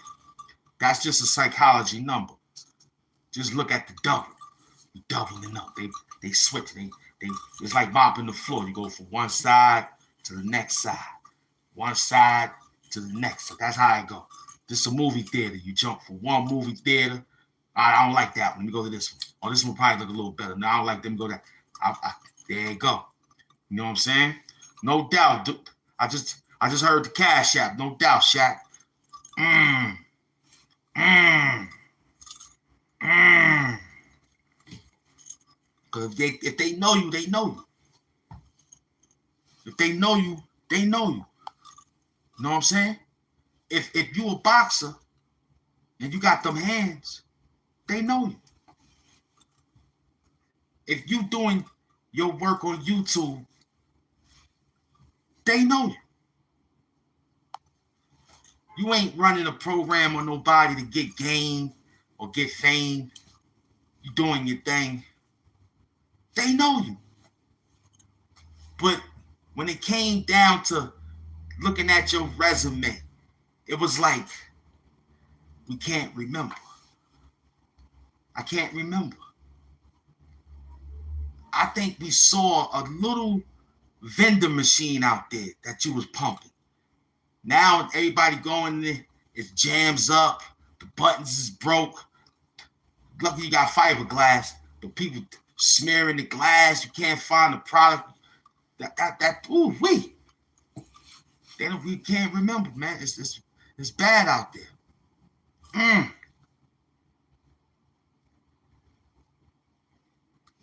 That's just a psychology number. Just look at the double. You're doubling up. They switch. They it's like mopping the floor. You go from one side to the next side. One side to the next. So that's how it go. This is a movie theater. You jump from one movie theater. I don't like that one. Let me go to this one. Oh, this one probably look a little better. No, I don't like them. Go that. There you go. You know what I'm saying? No doubt. I just heard the Cash App. No doubt, Shaq. Because if they know you, they know you. If they know you, they know you. You know what I'm saying? If you a boxer and you got them hands, they know you. If you doing your work on YouTube, they know you. You ain't running a program on nobody to get game or get fame. You doing your thing. They know you. But when it came down to looking at your resume, it was like, we can't remember. I can't remember. I think we saw a little vending machine out there that you was pumping. Now everybody going there, it jams up, the buttons is broke. Lucky you got fiberglass, but people smearing the glass, you can't find the product. Ooh, we can't remember, man. It's bad out there.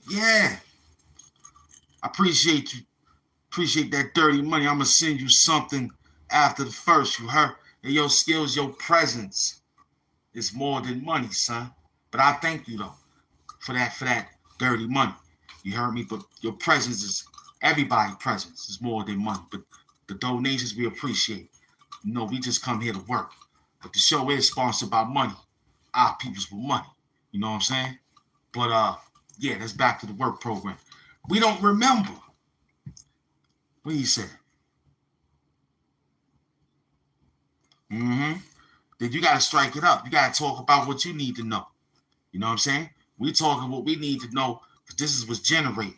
Yeah. I appreciate you. Appreciate that dirty money. I'm gonna send you something after the first. You heard? And your skills, your presence is more than money, son. But I thank you though for that dirty money. You heard me? But your presence is everybody's presence is more than money. But the donations we appreciate. You know, we just come here to work. But the show is sponsored by money. Our people's with money. You know what I'm saying? But yeah, that's back to the work program. We don't remember. What do you say? Then you got to strike it up. You got to talk about what you need to know. You know what I'm saying? We talking what we need to know because this is what's generated.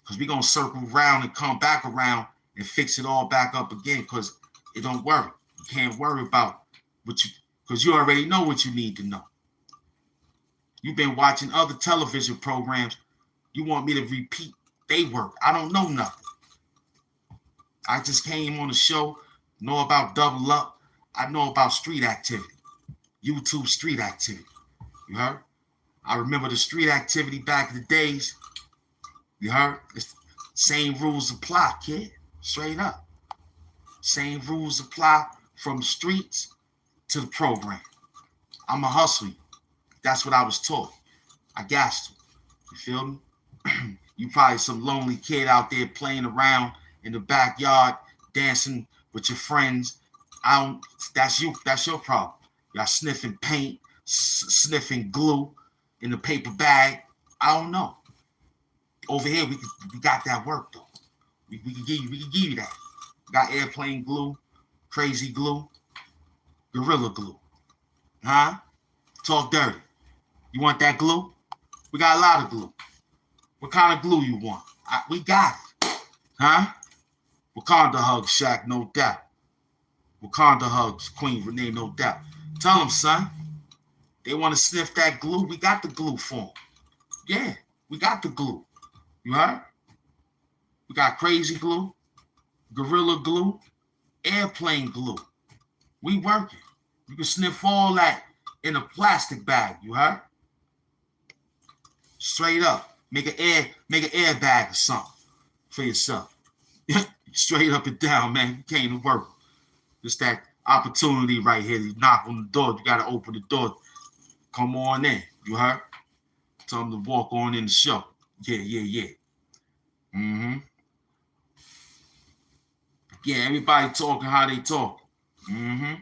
Because we're going to circle around and come back around and fix it all back up again because it don't worry. You can't worry about what you, because you already know what you need to know. You've been watching other television programs. You want me to repeat they work. I don't know nothing. I just came on the show, know about Double Up. I know about street activity, YouTube street activity. You heard? I remember the street activity back in the days. You heard? It's same rules apply, kid. Straight up. Same rules apply from the streets to the program. I'm a hustle you. That's what I was taught. I got to. You feel me? You probably some lonely kid out there playing around in the backyard, dancing with your friends. That's you. That's your problem. Y'all sniffing paint, sniffing glue in the paper bag. I don't know. Over here, we got that work though. We can give you that. We got airplane glue, crazy glue, gorilla glue. Huh? Talk dirty. You want that glue? We got a lot of glue. What kind of glue you want? We got it. Huh? Wakanda hugs, Shaq, no doubt. Wakanda hugs, Queen Renee, no doubt. Tell them, son. They want to sniff that glue. We got the glue for them. Yeah, we got the glue. You heard? We got crazy glue, gorilla glue, airplane glue. We working. You can sniff all that in a plastic bag, you heard? Straight up. Make an air bag or something for yourself. Straight up and down, man. You came to work. Just that opportunity right here. You knock on the door. You gotta open the door. Come on in. You heard? Tell them to walk on in the show. Yeah. Mm-hmm. Yeah, everybody talking how they talking. Mm-hmm.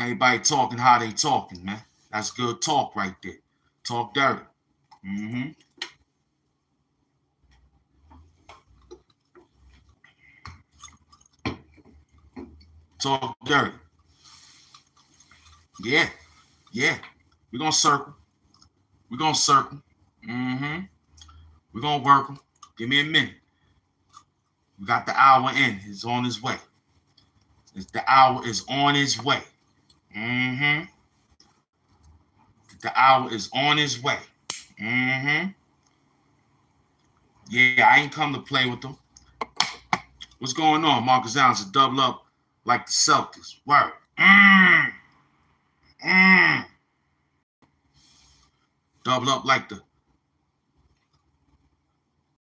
Everybody talking how they talking, man. That's good talk right there. Talk dirty. Mm-hmm. Talk dirty. Yeah. We're gonna circle. Mm-hmm. We're gonna work them. Give me a minute. We got the hour in. It's on its way. The hour is on its way. Mm-hmm. The hour is on its way. Mm-hmm. Yeah, I ain't come to play with them. What's going on? Marcus Allen's a double up like the Celtics. Word. Double up like the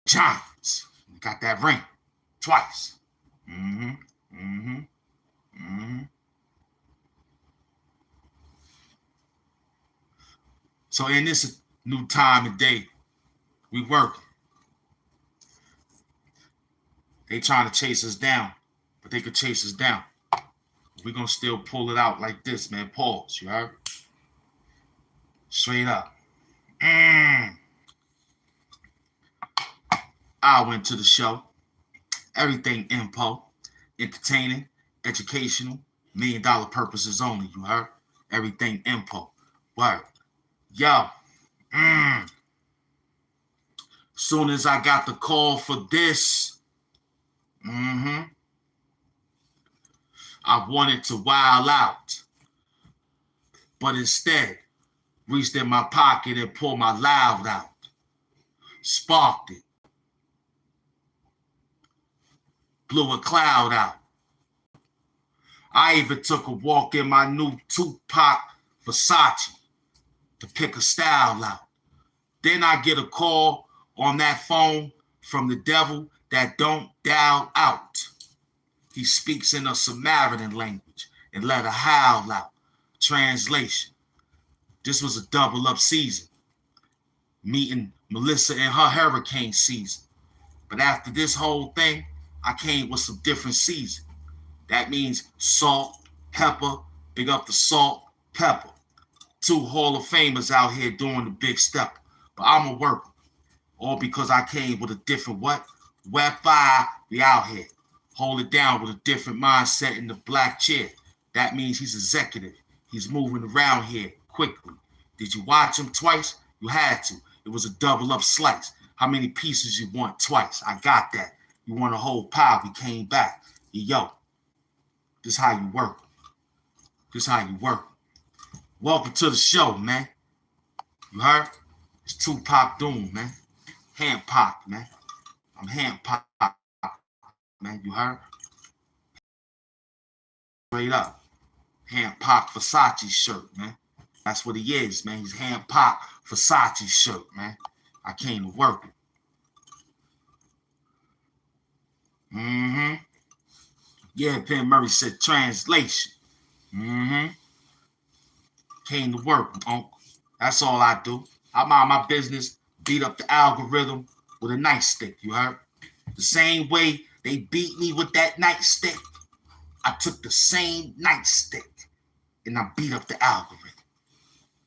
Giants. Got that ring twice. So in this new time of day, we working. They trying to chase us down, but they could chase us down. We're going to still pull it out like this, man. Pause, you heard? Straight up. I went to the show. Everything info, entertaining, educational, $1 million purposes only, you heard? Everything info. Word. Yo. Soon as I got the call for this, I wanted to wild out, but instead reached in my pocket and pulled my loud out, sparked it, blew a cloud out. I even took a walk in my new Tupac Versace to pick a style out. Then I get a call on that phone from the devil that don't dial out. He speaks in a Samaritan language and let a howl out. Translation. This was a double up season. Meeting Melissa in her hurricane season. But after this whole thing, I came with some different season. That means salt, pepper, big up the salt, pepper. 2 Hall of Famers out here doing the big step. But I'm a worker. All because I came with a different what? Wi-Fi, we out here. Hold it down with a different mindset in the black chair. That means he's executive. He's moving around here quickly. Did you watch him twice? You had to. It was a double up slice. How many pieces you want twice? I got that. You want a whole pile? We came back. Yo, this how you work. Welcome to the show, man. You heard? It's Tupac Doom, man. HAMP, man. I'm HAMP, man. You heard? Straight up. HAMP Versace shirt, man. That's what he is, man. He's HAMP Versace shirt, man. I came to work it. Yeah, Penn Murray said translation. Came to work, Uncle. That's all I do. I mind my business, beat up the algorithm with a nightstick, you heard? The same way they beat me with that nightstick, I took the same nightstick and I beat up the algorithm.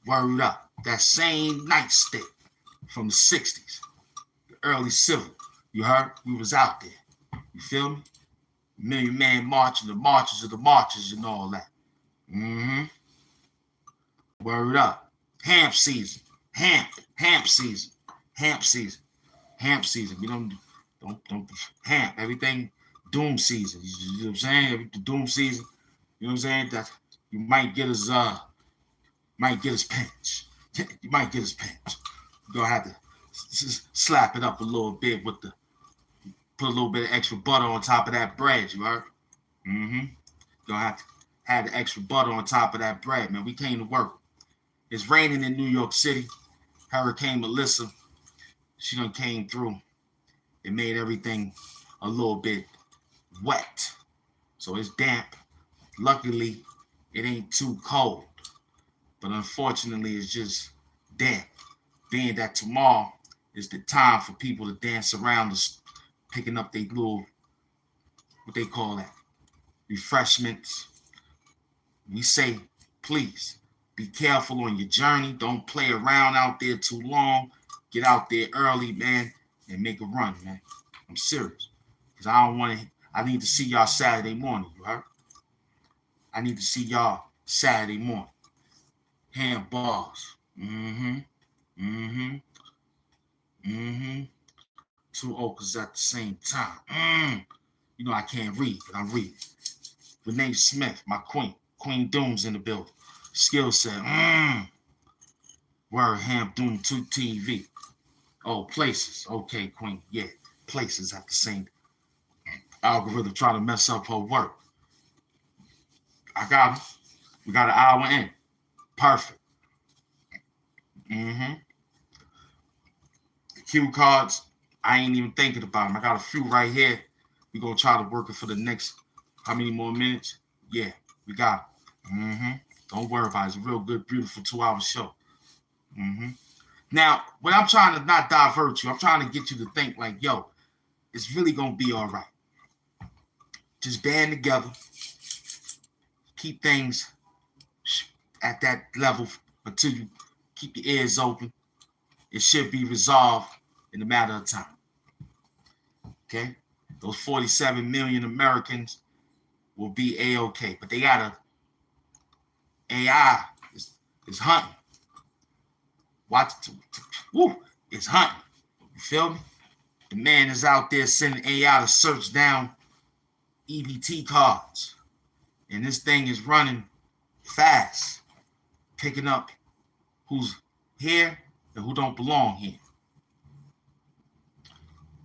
Word up. That same nightstick from the 60s, the early civil. You heard? We was out there. You feel me? Million Man March and the marches of the marches and all that. Word up. HAMP season. HAMP season. We don't HAMP. Everything doom season. You know what I'm saying? The doom season. You know what I'm saying? That you might get his pinch. You might get his pinch. You're gonna have to slap it up a little bit with the put a little bit of extra butter on top of that bread, you heard? Mm-hmm. Gonna have to have the extra butter on top of that bread, man. We came to work. It's raining in New York City. Hurricane Melissa, she done came through. It made everything a little bit wet. So it's damp. Luckily, it ain't too cold. But unfortunately, it's just damp. Being that tomorrow is the time for people to dance around, picking up their little, what they call that, refreshments. We say, please, be careful on your journey. Don't play around out there too long. Get out there early, man, and make a run, man. I'm serious. Because I need to see y'all Saturday morning, you heard? I need to see y'all Saturday morning. Handballs. Mm-hmm. Mm-hmm. Mm-hmm. 2 okras at the same time. You know I can't read, but I'm reading. Renee Smith, my queen. Queen Doom's in the building. Skill set. Word HAMP Doom 2 TV. Oh, places. Okay, queen. Yeah, places at the same algorithm trying to mess up her work. I got it. We got an hour in. Perfect. Mm-hmm. The cue cards, I ain't even thinking about them. I got a few right here. We're going to try to work it for the next, how many more minutes? Yeah, we got it. Mm-hmm. Don't worry about it. It's a real good, beautiful 2-hour show. Mm-hmm. Now, when I'm trying to not divert you, I'm trying to get you to think like, yo, it's really going to be all right. Just band together. Keep things at that level until you keep your ears open. It should be resolved in a matter of time. Okay? Those 47 million Americans will be A-okay. But they got AI is hunting. Watch it. Woo! It's hunting. You feel me? The man is out there sending AI to search down EBT cards. And this thing is running fast, picking up who's here and who don't belong here.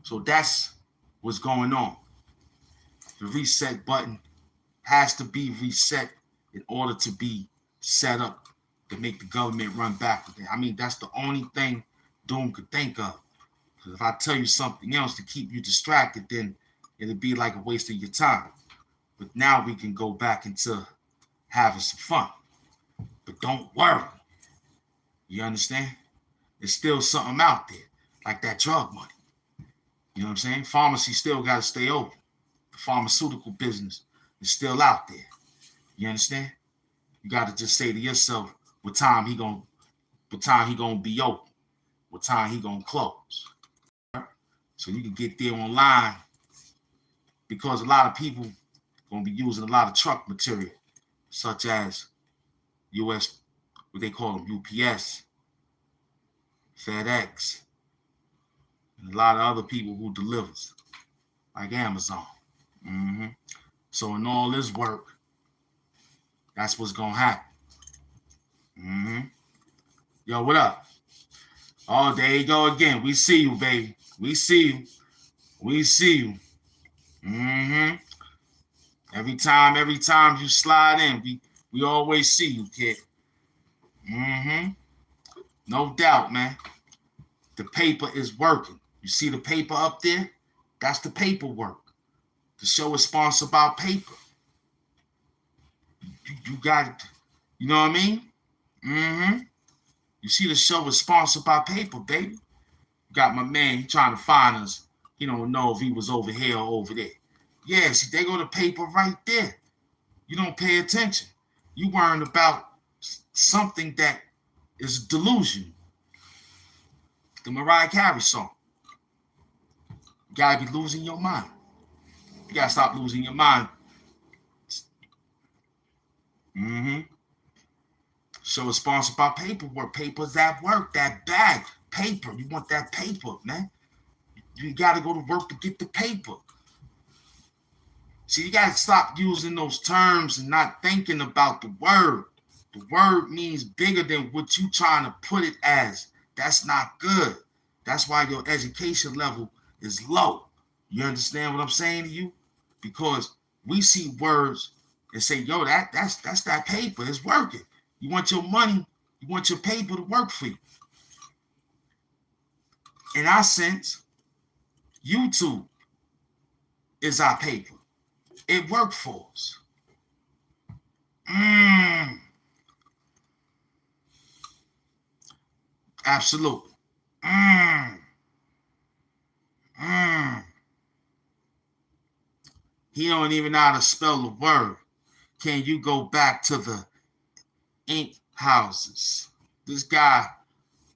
So that's what's going on. The reset button has to be reset in order to be set up to make the government run backwards. I mean, that's the only thing Doom could think of. Because if I tell you something else to keep you distracted, then it'll be like a waste of your time. But now we can go back into having some fun. But don't worry. You understand? There's still something out there, like that drug money. You know what I'm saying? Pharmacy still got to stay open. The pharmaceutical business is still out there. You understand? You got to just say to yourself, what time he gonna be open? What time he gonna close? So you can get there online, because a lot of people gonna be using a lot of truck material, such as US, what they call them, UPS, FedEx, and a lot of other people who delivers, like Amazon. Mm-hmm. So in all this work, that's what's gonna happen. Mm-hmm. Yo, what up? Oh, there you go again. We see you, baby. We see you. We see you. Mm-hmm. Every time you slide in, we always see you, kid. Mm-hmm. No doubt, man. The paper is working. You see the paper up there? That's the paperwork. The show is sponsored by paper. You got it. You know what I mean? Mm-hmm. You see the show is sponsored by paper, baby. You got my man, he trying to find us. He don't know if he was over here or over there. Yeah, see, they go to paper right there. You don't pay attention. You worrying about something that is delusion. The Mariah Carey song. You gotta be losing your mind. You gotta stop losing your mind. Mm-hmm. Show is sponsored by paperwork. Paper's that work, that bag. Paper. You want that paper, man. You gotta go to work to get the paper. See, you gotta stop using those terms and not thinking about the word. The word means bigger than what you trying to put it as. That's not good. That's why your education level is low. You understand what I'm saying to you? Because we see words and say, yo, that's that paper. It's working. You want your money, you want your paper to work for you. In our sense, YouTube is our paper. It worked for us. Absolutely. He don't even know how to spell the word. Can you go back to the ink houses? This guy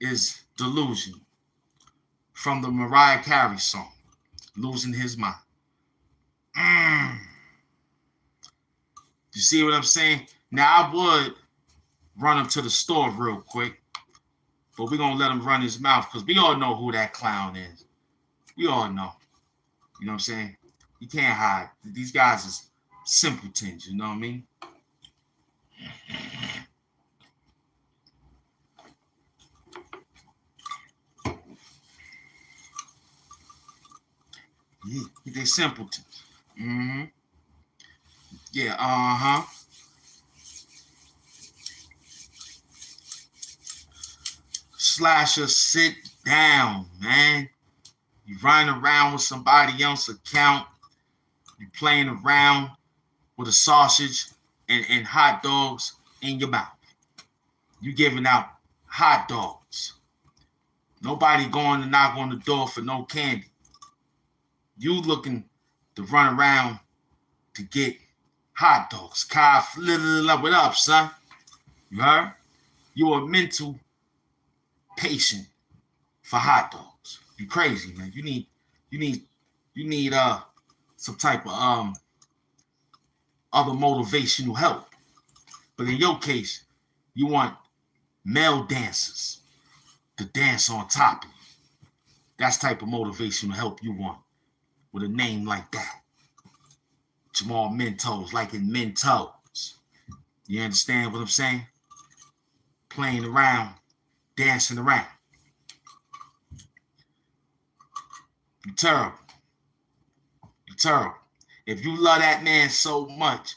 is delusional. From the Mariah Carey song, Losing His Mind. You see what I'm saying? Now, I would run him to the store real quick, but we're going to let him run his mouth because we all know who that clown is. We all know. You know what I'm saying? You can't hide. These guys is simpletons, you know what I mean? Yeah, they simpletons. Yeah, Slasher, sit down, man. You running around with somebody else's account. You playing around with a sausage and hot dogs in your mouth. You giving out hot dogs. Nobody going to knock on the door for no candy. You looking to run around to get hot dogs. Kai, what up, son? You heard? You a mental patient for hot dogs. You crazy, man. You need some type of other motivational help. But in your case, you want male dancers to dance on top of you. That's type of motivational help you want with a name like that. Jamal Mentos, like in Mentos. You understand what I'm saying? Playing around, dancing around. You're terrible. You're terrible. If you love that man so much,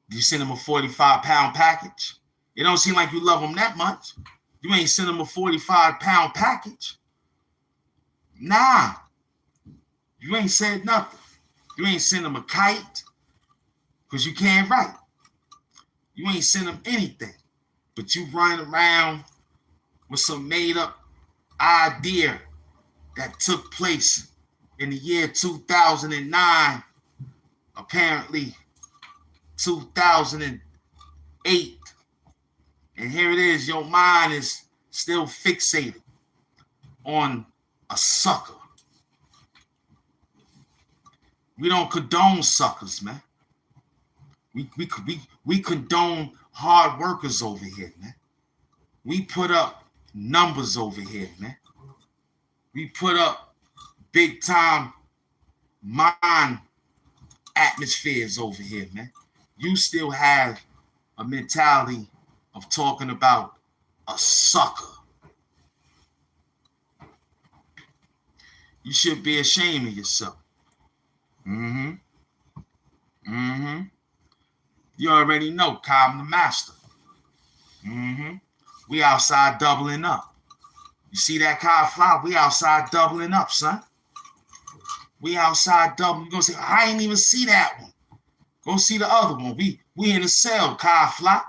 you send him a 45-pound package? It don't seem like you love him that much. You ain't send him a 45-pound package. Nah. You ain't said nothing. You ain't send him a kite because you can't write. You ain't send him anything. But you run around with some made-up idea that took place in the year 2009, apparently 2008. And here it is, your mind is still fixated on a sucker. We don't condone suckers, man. We condone hard workers over here, man. We put up numbers over here, man. We put up big time mind atmospheres over here, man. You still have a mentality of talking about a sucker. You should be ashamed of yourself. You already know, Cobb the master. We outside doubling up. You see that car fly? We outside doubling up, son. We outside doubling. You gonna say, I ain't even see that one. Go see the other one. We in the cell, car fly.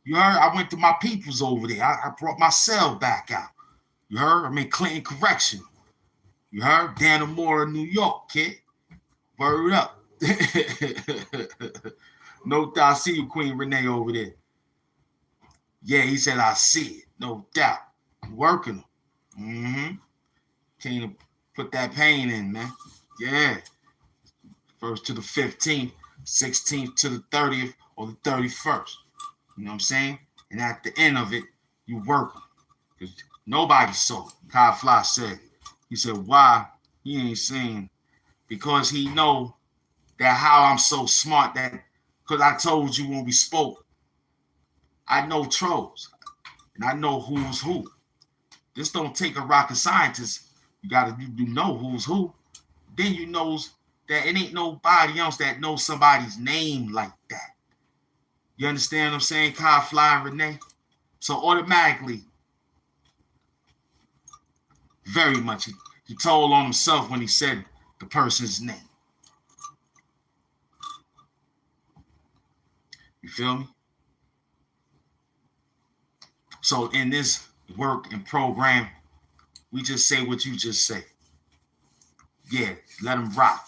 You heard? I went to my peoples over there. I brought my cell back out. You heard? I'm in Clinton Correction. You heard? Dannemora, New York, kid. Word up. No doubt. I see you, Queen Renee, over there. Yeah, he said, I see it. No doubt. Working them. Can't put that pain in, man. Yeah. 1st to the 15th, 16th to the 30th, or the 31st. You know what I'm saying? And at the end of it, you work them. Because nobody saw it. Kyle Fly said, he said, why? He ain't saying, because he know that how I'm so smart that, because I told you when we spoke, I know trolls, and I know who's who. This don't take a rocket scientist. You know who's who. You then you knows that it ain't nobody else that knows somebody's name like that. You understand what I'm saying, Kai, Fly, and Renee? So automatically, very much, he told on himself when he said the person's name. You feel me? So in this work and program, we just say what you just say. Yeah, let them rock.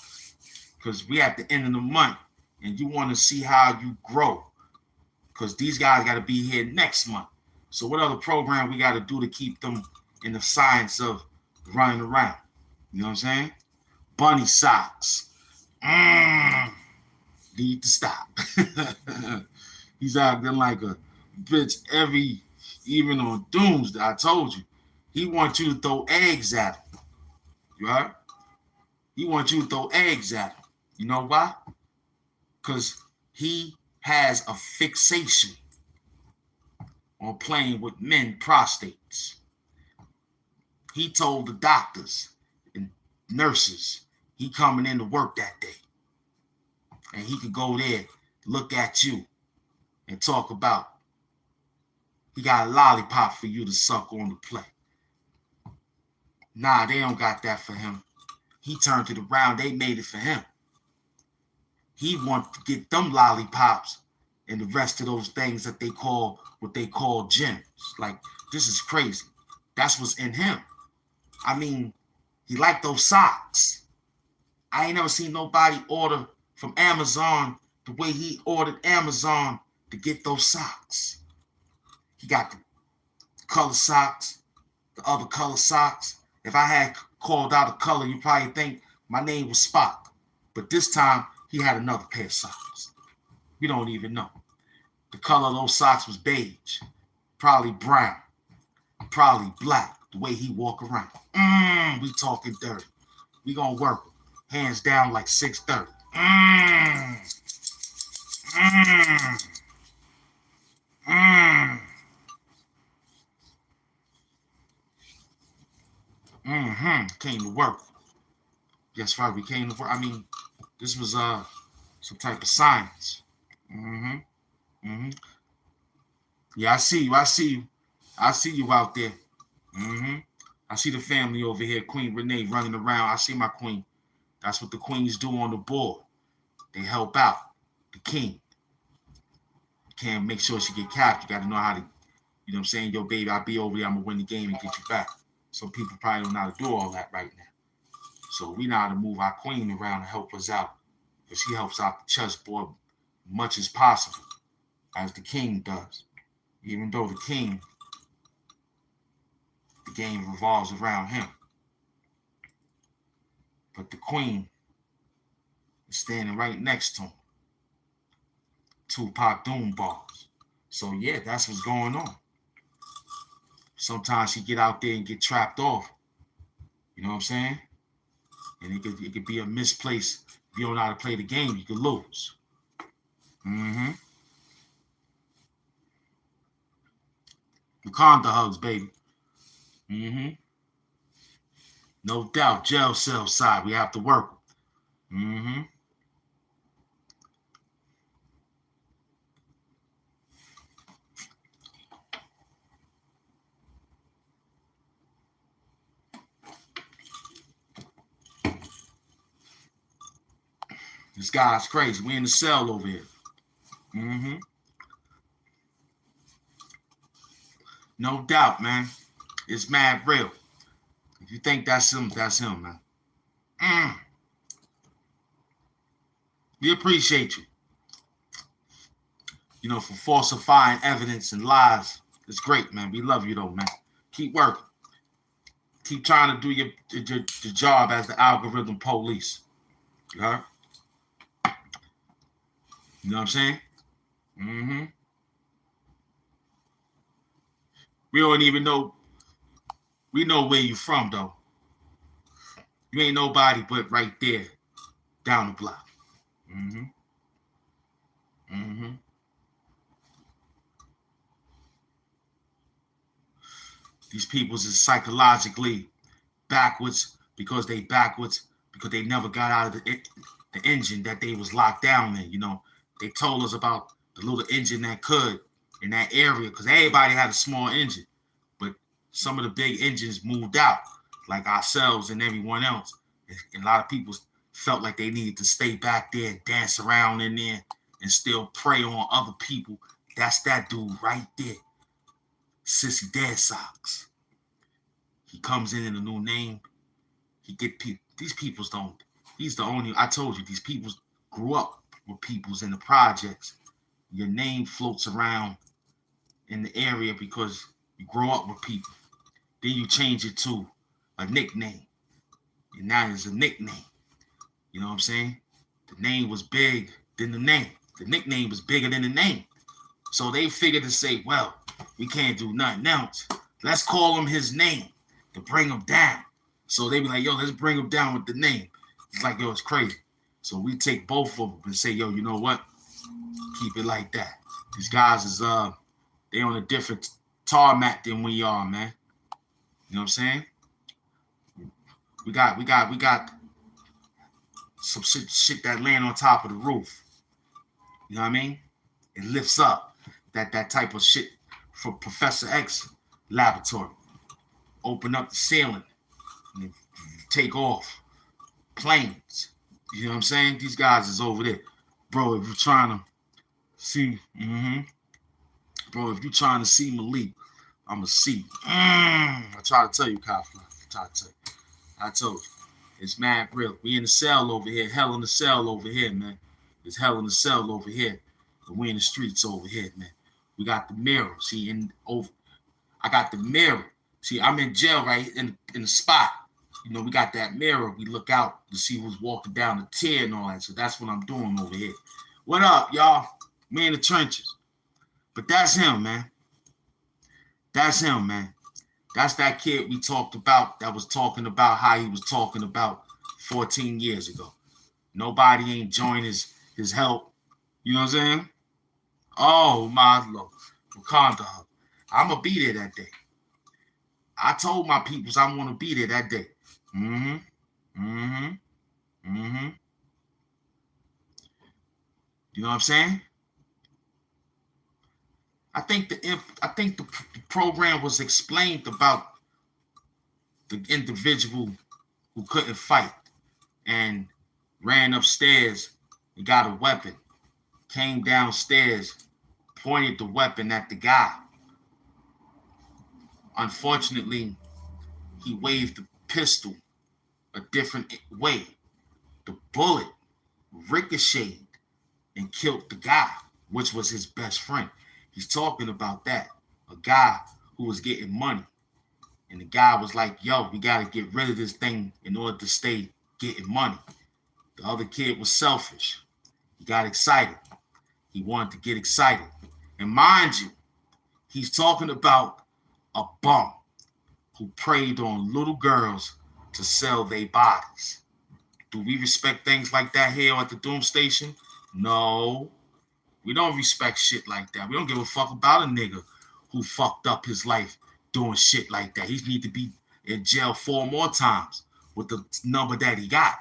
Because we at the end of the month, and you want to see how you grow. Because these guys got to be here next month. So what other program we got to do to keep them in the science of running around? You know what I'm saying? Bunny socks. Need to stop. He's acting like a bitch even on Doomsday. I told you. He wants you to throw eggs at him. You heard? He wants you to throw eggs at him. You know why? Because he has a fixation on playing with men prostates. He told the doctors and nurses he coming in to work that day. And he could go there, look at you, and talk about he got a lollipop for you to suck on the play. Nah, they don't got that for him. He turned it around. They made it for him. He wants to get them lollipops and the rest of those things that they call what they call gems. Like, this is crazy. That's what's in him. I mean, he liked those socks. I ain't never seen nobody order from Amazon the way he ordered Amazon to get those socks. He got the color socks, the other color socks. If I had called out a color, you probably think my name was Spock. But this time, he had another pair of socks. We don't even know. The color of those socks was beige, probably brown, probably black, the way he walk around. We talking dirty. We gonna work him. Hands down like 6:30. Came to work. Yes, right. We came to work. I mean, this was some type of science. Yeah, I see you. I see you. I see you out there. I see the family over here. Queen Renee running around. I see my queen. That's what the queens do on the board. They help out the king. You can't make sure she get captured. You got to know how to, you know what I'm saying? Yo, baby, I'll be over there. I'm going to win the game and get you back. Some people probably don't know how to do all that right now. So we know how to move our queen around and help us out. Because she helps out the chessboard much as possible, as the king does. Even though the king, the game revolves around him. But the queen is standing right next to him. Tupac Doom balls. So yeah, that's what's going on. Sometimes she get out there and get trapped off. You know what I'm saying? And it could be a misplaced. If you don't know how to play the game, you could lose. Wakanda hugs, baby. No doubt, jail cell side. We have to work. This guy's crazy. We in the cell over here. No doubt, man. It's mad real. If you think that's him, man. We appreciate you. You know, for falsifying evidence and lies. It's great, man. We love you, though, man. Keep working. Keep trying to do your job as the algorithm police. You heard? You know what I'm saying? We don't even know. We know where you from, though. You ain't nobody but right there, down the block. These peoples is psychologically backwards because they backwards because they never got out of the engine that they was locked down in. You know, they told us about the little engine that could in that area because everybody had a small engine, but some of the big engines moved out, like ourselves and everyone else. And a lot of people felt like they needed to stay back there and dance around in there and still prey on other people. That's that dude right there, Sissy Dead Socks. He comes in a new name. He get people. These peoples don't. He's the only. I told you these peoples grew up with peoples in the projects. Your name floats around in the area because you grow up with people. Then you change it to a nickname, and now it's a nickname. You know what I'm saying? The name was big than the name. The nickname was bigger than the name. So they figured to say, well, we can't do nothing else. Let's call him his name to bring him down. So they be like, yo, let's bring him down with the name. It's like, yo, it's crazy. So we take both of them and say, yo, you know what? Keep it like that. These guys is they on a different tarmac than we are, man. You know what I'm saying? We got some shit that land on top of the roof. You know what I mean? It lifts up that type of shit for Professor X laboratory. Open up the ceiling and take off planes. You know what I'm saying? These guys is over there. Bro, if you're trying to see, bro, if you're trying to see Malik, I'ma see. I try to tell you, Kafka. I told you. It's mad real. We in the cell over here. Hell in the cell over here, man. It's hell in the cell over here. But we in the streets over here, man. We got the mirror. See, I got the mirror. See, I'm in jail right in the spot. You know, we got that mirror. We look out to see who's walking down the tier and all that. So that's what I'm doing over here. What up, y'all? We in the trenches. But that's him, man. That's him, man. That's that kid we talked about that was talking about how he was talking about 14 years ago. Nobody ain't joined his help. You know what I'm saying? Oh, my Lord. Wakanda. I'm going to be there that day. I told my peoples I'm going to be there that day. You know what I'm saying? I think the program was explained about the individual who couldn't fight and ran upstairs and got a weapon, came downstairs, pointed the weapon at the guy. Unfortunately, he waved the pistol a different way. The bullet ricocheted and killed the guy, which was his best friend. He's talking about that. A guy who was getting money. And the guy was like, yo, we got to get rid of this thing in order to stay getting money. The other kid was selfish. He got excited. He wanted to get excited. And mind you, he's talking about a bum who preyed on little girls to sell their bodies. Do we respect things like that here at the Doom Station? No. We don't respect shit like that. We don't give a fuck about a nigga who fucked up his life doing shit like that. He need to be in jail 4 more times with the number that he got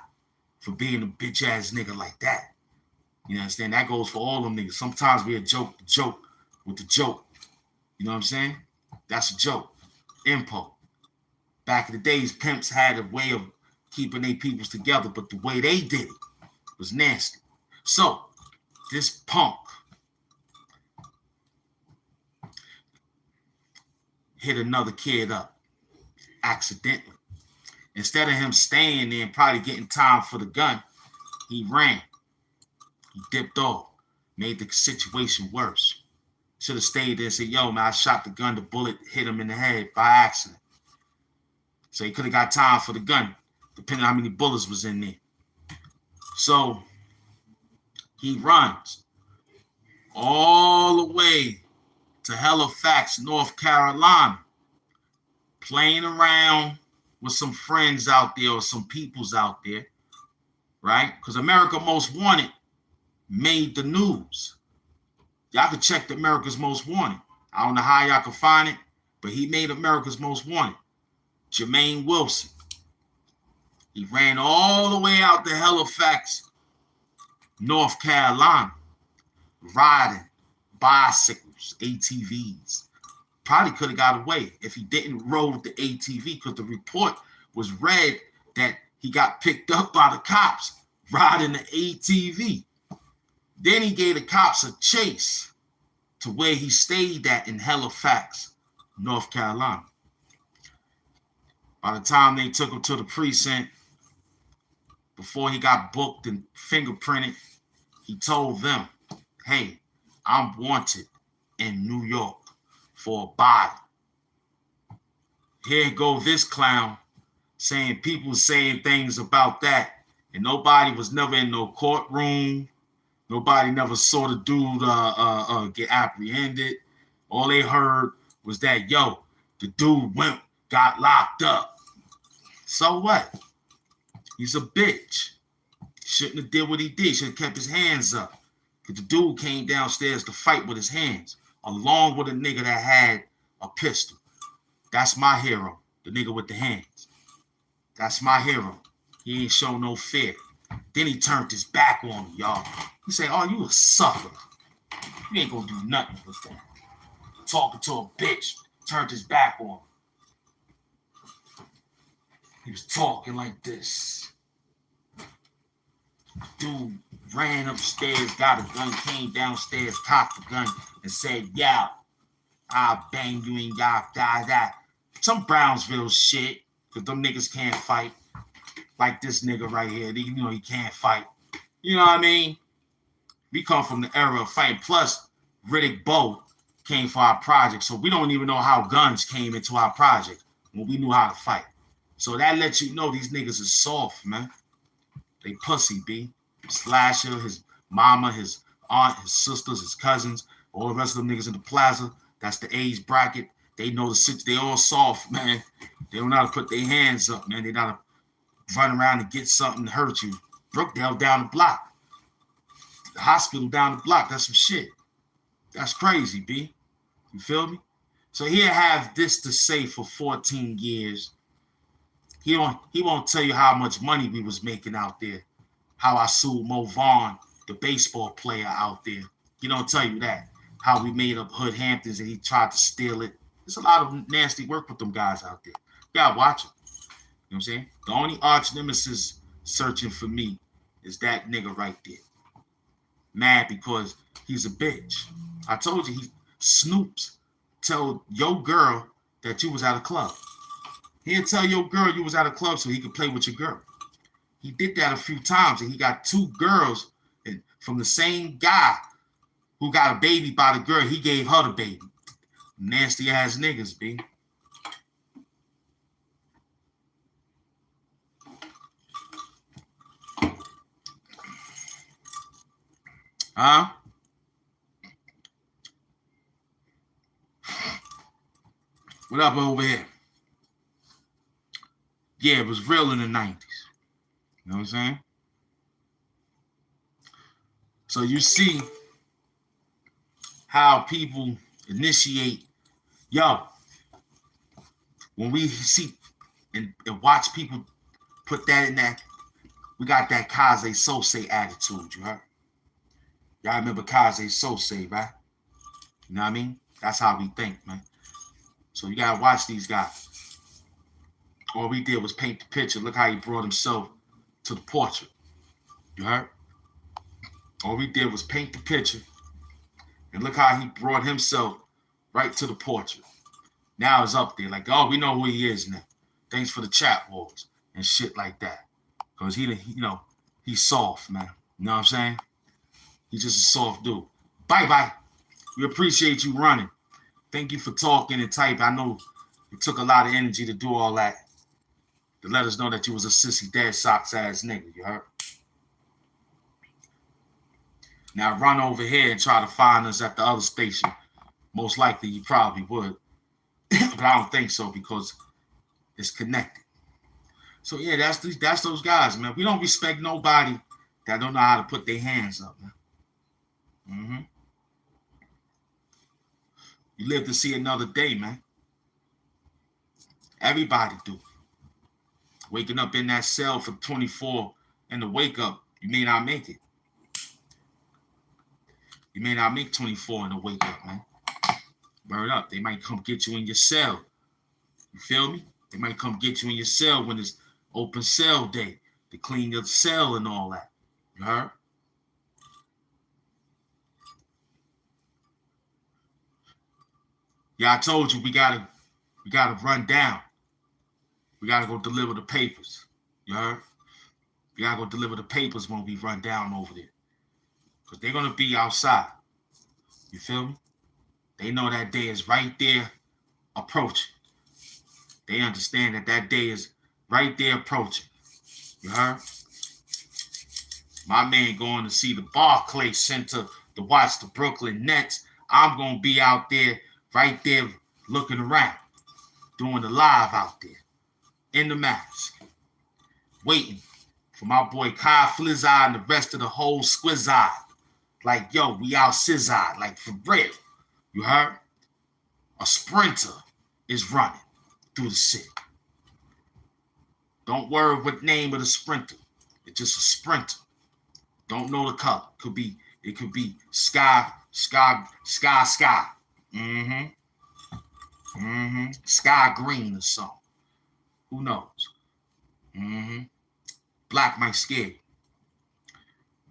for being a bitch ass nigga like that. You understand? That goes for all them niggas. Sometimes we joke with the joke. You know what I'm saying? That's a joke. Impo. Back in the days, pimps had a way of keeping their peoples together, but the way they did it was nasty. So, this punk hit another kid up accidentally. Instead of him staying there and probably getting time for the gun, he ran. He dipped off, made the situation worse. Should have stayed there and said, yo, man, I shot the gun. The bullet hit him in the head by accident. So he could have got time for the gun, depending on how many bullets was in there. So he runs all the way to Halifax, North Carolina, playing around with some friends out there or some peoples out there, right? Because America Most Wanted made the news. Y'all can check the America's Most Wanted. I don't know how y'all can find it, but he made America's Most Wanted. Jermaine Wilson. He ran all the way out to Halifax, North Carolina, riding bicycles, ATVs. Probably could have got away if he didn't roll with the ATV, because the report was read that he got picked up by the cops riding the ATV. Then he gave the cops a chase to where he stayed at in Halifax, North Carolina. By the time they took him to the precinct, before he got booked and fingerprinted, he told them, hey, I'm wanted in New York for a body. Here go this clown saying people saying things about that, and nobody was never in no courtroom. Nobody never saw the dude get apprehended. All they heard was that, yo, the dude got locked up. So what? He's a bitch. Shouldn't have did what he did. Should have kept his hands up. Because the dude came downstairs to fight with his hands, along with a nigga that had a pistol. That's my hero, the nigga with the hands. That's my hero. He ain't show no fear. Then he turned his back on me, y'all. He said, oh, you a sucker. You ain't gonna do nothing with that. Talking to a bitch, turned his back on me. He was talking like this. Dude ran upstairs, got a gun, came downstairs, cocked the gun, and said, yeah, I'll bang you and y'all die that. Some Brownsville shit, because them niggas can't fight. Like this nigga right here, you know he can't fight. You know what I mean? We come from the era of fighting. Plus, Riddick Bowe came for our project, so we don't even know how guns came into our project when we knew how to fight. So that lets you know these niggas is soft, man. They pussy, B. Slasher, his mama, his aunt, his sisters, his cousins, all the rest of them niggas in the plaza. That's the age bracket. They know the shit. They all soft, man. They don't know how to put their hands up, man. They know how to run around and get something to hurt you. Brookdale down the block. The hospital down the block. That's some shit. That's crazy, B. You feel me? So he'll have this to say for 14 years. He won't tell you how much money we was making out there. How I sued Mo Vaughn, the baseball player out there. He don't tell you that. How we made up Hood Hamptons and he tried to steal it. There's a lot of nasty work with them guys out there. You gotta watch it. You know what I'm saying? The only arch nemesis searching for me is that nigga right there. Mad because he's a bitch. I told you, Snoops told your girl that you was at a club. He'll tell your girl you was at a club so he could play with your girl. He did that a few times, and he got 2 girls from the same guy who got a baby by the girl. He gave her the baby. Nasty ass niggas, B. Huh? What up over here? Yeah, it was real in the 90s. You know what I'm saying? So you see how people initiate, yo, when we see and watch people put that in that, we got that Kaze Sose attitude, you heard? Y'all remember Kaze Sose, right? You know what I mean? That's how we think, man. So you gotta watch these guys. All we did was paint the picture. Look how he brought himself to the portrait. You heard? All we did was paint the picture. And look how he brought himself right to the portrait. Now it's up there. Like, oh, we know who he is now. Thanks for the chat wars and shit like that. Because he's soft, man. You know what I'm saying? He's just a soft dude. Bye-bye. We appreciate you running. Thank you for talking and typing. I know it took a lot of energy to do all that. To let us know that you was a sissy dead socks ass nigga, you heard? Now run over here and try to find us at the other station. Most likely you probably would. But I don't think so because it's connected. So yeah, that's those guys, man. We don't respect nobody that don't know how to put their hands up, man. Mm-hmm. You live to see another day, man. Everybody do. Waking up in that cell for 24 and the wake up, you may not make it. You may not make 24 in the wake up, man. Burn up. They might come get you in your cell. You feel me? They might come get you in your cell when it's open cell day to clean your cell and all that. You heard? Yeah, I told you we gotta run down. We gotta go deliver the papers. You heard? We gotta go deliver the papers when we run down over there. Because they're gonna be outside. You feel me? They know that day is right there approaching. They understand that day is right there approaching. You heard? My man going to see the Barclays Center to watch the Brooklyn Nets. I'm going to be out there, right there, looking around, doing the live out there, in the mask, waiting for my boy Kai Flizzard and the rest of the whole Squizzard. Like, yo, we out Squizzard, like for real. You heard? A sprinter is running through the city. Don't worry what name of the sprinter. It's just a sprinter. Don't know the color. It could be sky. Sky green or something. Who knows? Black might scare you.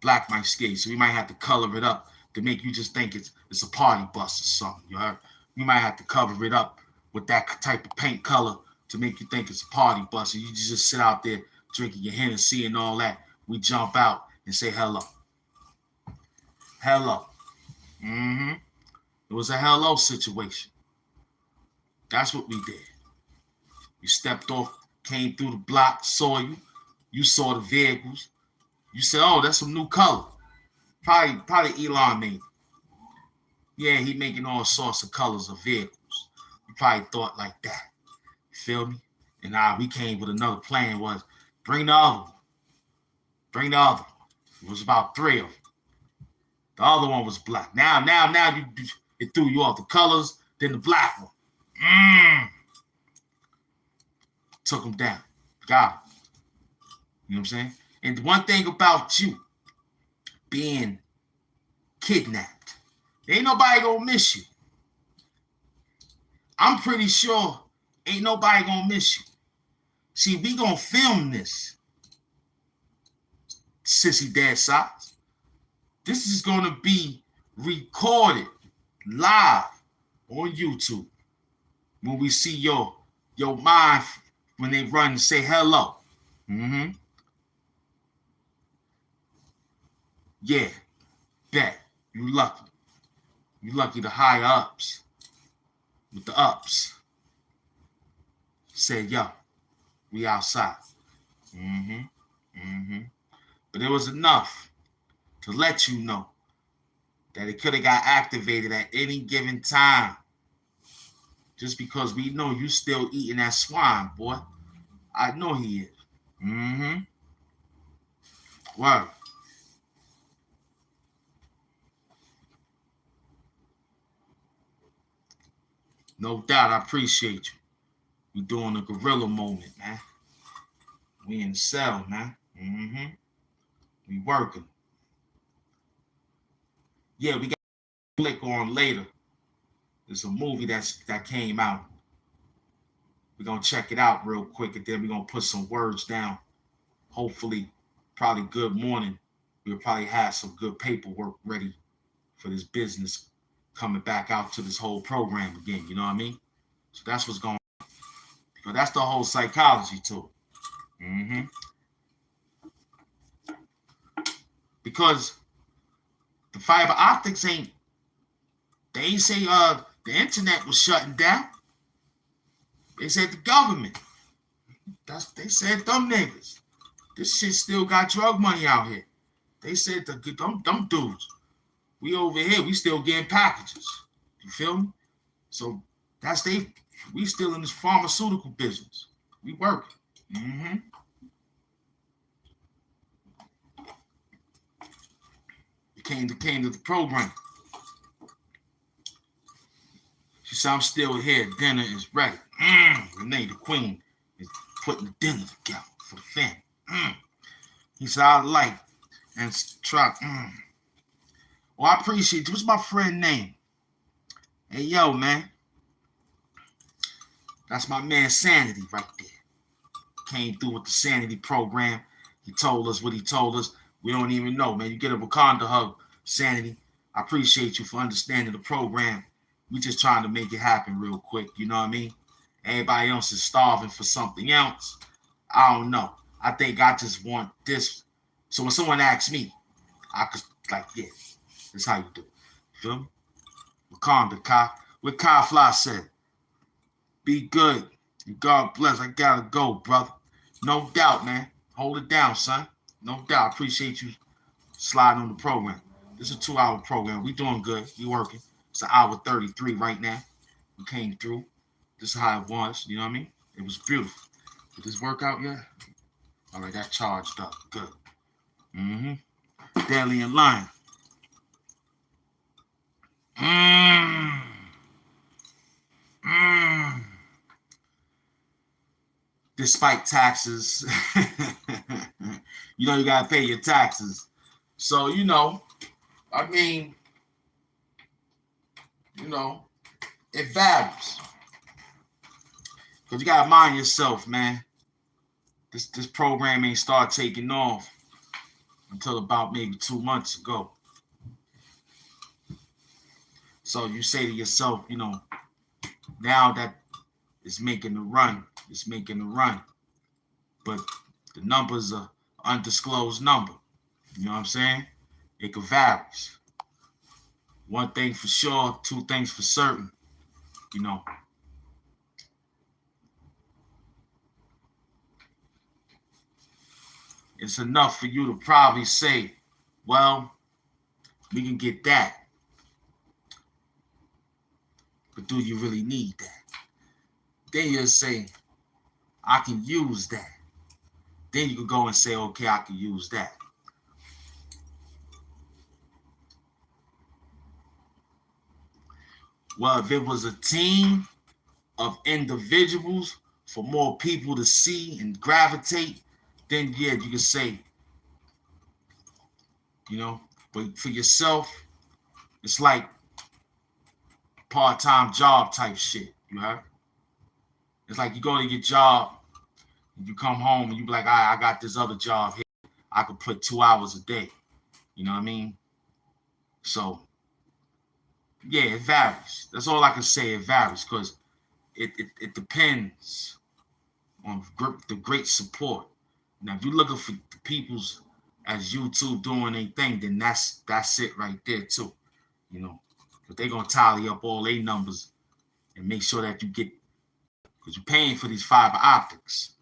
Black might scare you. So we might have to color it up to make you just think it's a party bus or something. You heard? You might have to cover it up with that type of paint color to make you think it's a party bus. And you just sit out there drinking your Hennessy and all that. We jump out and say hello. Hello. It was a hello situation. That's what we did. You stepped off, came through the block, saw you. You saw the vehicles. You said, oh, that's some new color. Probably Elon made it. Yeah, he making all sorts of colors of vehicles. You probably thought like that. You feel me? And we came with another plan was bring the other one. Bring the other one. It was about 3 of them. The other one was black. Now it threw you off the colors, then the black one. Took them down. Got him. You know what I'm saying? And the one thing about you being kidnapped, ain't nobody gonna miss you. I'm pretty sure ain't nobody gonna miss you. See, we gonna film this, Sissy Dad Socks. This is gonna be recorded live on YouTube when we see your mind when they run and say hello. Yeah, bet. You lucky. You lucky the higher ups with the ups said, yo, we outside. But it was enough to let you know that it could have got activated at any given time. Just because we know you still eating that swine, boy. I know he is. Word. No doubt, I appreciate you. We doing a gorilla moment, man. We in the cell, man. We working. Yeah, we got to click on later. There's a movie that came out. We're going to check it out real quick, and then we're going to put some words down. Hopefully, probably good morning. We'll probably have some good paperwork ready for this business coming back out to this whole program again. You know what I mean? So that's what's going on. Because that's the whole psychology to it. Because the fiber optics they ain't say the internet was shutting down. They said the government. They said them niggas. This shit still got drug money out here. They said them dudes. We over here, we still getting packages. You feel me? So we still in this pharmaceutical business. We working. It came to the program. She said, I'm still here. Dinner is ready. Renee, the queen, is putting the dinner together. for the fam. He said, I like and try. Well, I appreciate you. What's my friend name? Hey, yo, man. That's my man Sanity right there. Came through with the Sanity program. He told us what he told us. We don't even know, man. You get a Wakanda hug, Sanity. I appreciate you for understanding the program. We just trying to make it happen real quick. You know what I mean? Everybody else is starving for something else. I don't know. I think I just want this. So when someone asks me, I could like, yeah, that's how you do it. Feel me? Wakanda, Kai. What Kai Fly said. Be good. And God bless. I gotta go, brother. No doubt, man. Hold it down, son. No doubt. I appreciate you sliding on the program. This is a 2-hour program. We doing good. We working. It's an hour 33 right now. We came through. This is how it was. You know what I mean? It was beautiful. Did this work out yet? All right, that charged up. Good. Deadly and Lion. Despite taxes, you know you gotta pay your taxes. So, you know, I mean, you know, it varies. Because you gotta mind yourself, man. This program ain't start taking off until about maybe 2 months ago. So you say to yourself, you know, now that it's making the run, but the numbers are undisclosed number. You know what I'm saying? It could vary. One thing for sure, two things for certain, you know. It's enough for you to probably say, well, we can get that. But do you really need that? Then you'll say, I can use that. Then you can go and say, okay, I can use that. Well, if it was a team of individuals for more people to see and gravitate, then yeah, you can say, you know, but for yourself, it's like part-time job type shit, you heard? It's like you go to your job, and you come home and you be like, I got this other job here. I could put 2 hours a day. You know what I mean? So, yeah, it varies. That's all I can say. It varies because it depends on the great support. Now, if you're looking for the people's as YouTube doing their thing, then that's it right there too. You know, because they're gonna tally up all their numbers and make sure that you get, because you're paying for these fiber optics.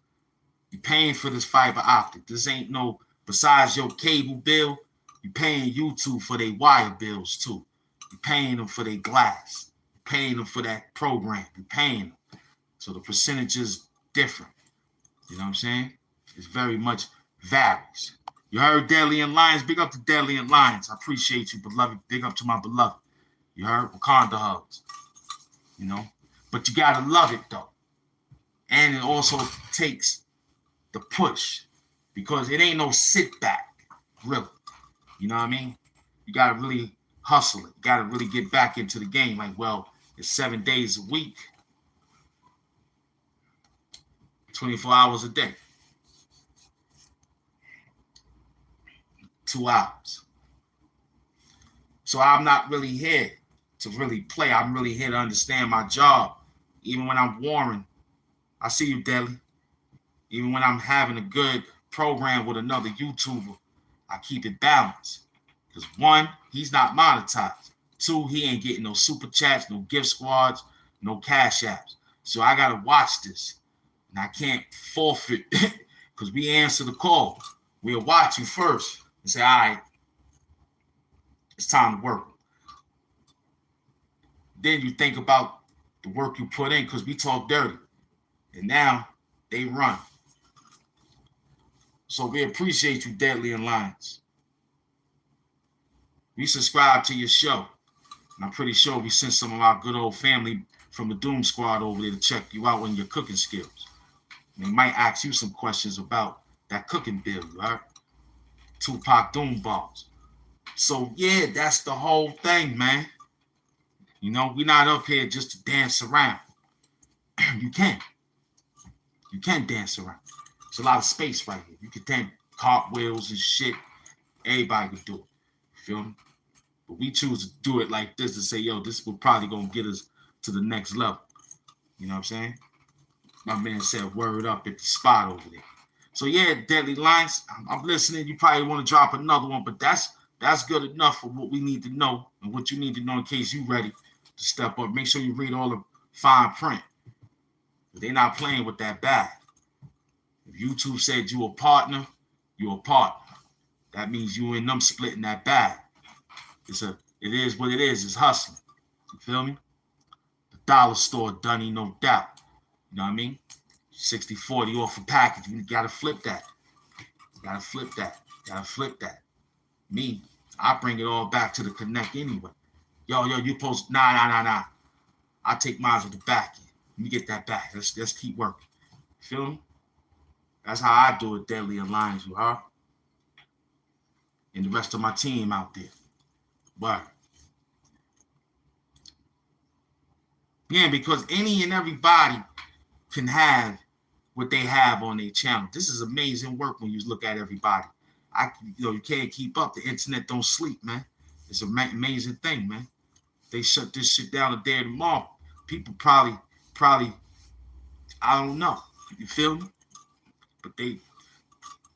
You're paying for this fiber optic. This ain't no, besides your cable bill, you're paying YouTube for their wire bills too. You're paying them for their glass. You're paying them for that program. You're paying them. So the percentage is different. You know what I'm saying? It's very much varies. You heard Deadly and Lions? Big up to Deadly and Lions. I appreciate you, beloved. Big up to my beloved. You heard? Wakanda hugs. You know? But you gotta love it though. And it also takes the push, because it ain't no sit back, really. You know what I mean? You gotta really hustle it. You gotta really get back into the game. Like, well, it's 7 days a week, 24 hours a day, 2 hours. So I'm not really here to really play. I'm really here to understand my job. Even when I'm warring, I see you, Deli. Even when I'm having a good program with another YouTuber, I keep it balanced. Because one, he's not monetized. Two, he ain't getting no super chats, no gift squads, no cash apps. So I got to watch this. And I can't forfeit because we answer the call. We'll watch you first and say, all right, it's time to work. Then you think about the work you put in, because we talk dirty. And now they run. So we appreciate you, Deadly and Lions. We subscribe to your show. And I'm pretty sure we sent some of our good old family from the Doom Squad over there to check you out on your cooking skills. They might ask you some questions about that cooking bill, right? Tupac Doom Balls. So yeah, that's the whole thing, man. You know, we're not up here just to dance around. You can. You can dance around. There's a lot of space right here. You can dance cartwheels and shit. Everybody can do it. You feel me? But we choose to do it like this to say, yo, this will probably gonna get us to the next level. You know what I'm saying? My man said word up at the spot over there. So yeah, Deadly Lines, I'm listening. You probably want to drop another one, but that's good enough for what we need to know and what you need to know in case you ready to step up. Make sure you read all the fine print. They're not playing with that bag. If YouTube said you a partner, you're a partner. That means you and them splitting that bag. It is what it is. It's hustling. You feel me? The dollar store, Dunny, no doubt. You know what I mean? 60-40 off a package. You gotta flip that. You gotta flip that. You gotta flip that. Me, I bring it all back to the connect anyway. Yo, you post nah. I take mine with the back end. Let me get that back. Let's keep working. Feel me? That's how I do it, Deadly Alliance, you heard? And the rest of my team out there. But yeah, because any and everybody can have what they have on their channel. This is amazing work when you look at everybody. You can't keep up. The internet don't sleep, man. It's an amazing thing, man. They shut this shit down the day of tomorrow. People probably, I don't know. You feel me? But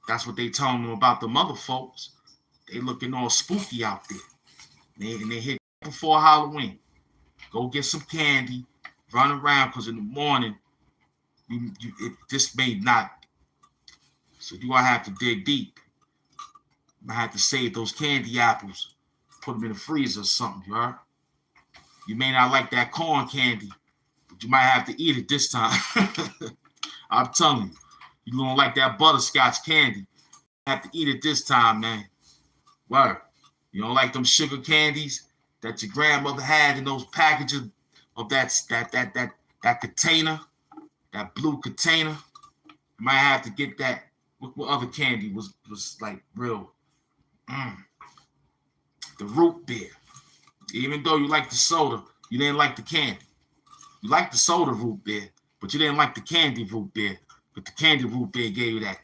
that's what they telling them about the mother folks. They looking all spooky out there. They hit before Halloween. Go get some candy, run around, because in the morning, this may not. So you're going to have to dig deep. I might have to save those candy apples, put them in the freezer or something, you heard? You may not like that corn candy, but you might have to eat it this time. I'm telling you. You don't like that butterscotch candy. You have to eat it this time, man. Word. You don't like them sugar candies that your grandmother had in those packages of that container, that blue container. You might have to get that. What other candy was like real? The root beer. Even though you like the soda, you didn't like the candy. You liked the soda root beer, but you didn't like the candy root beer. But the candy root beer gave you that.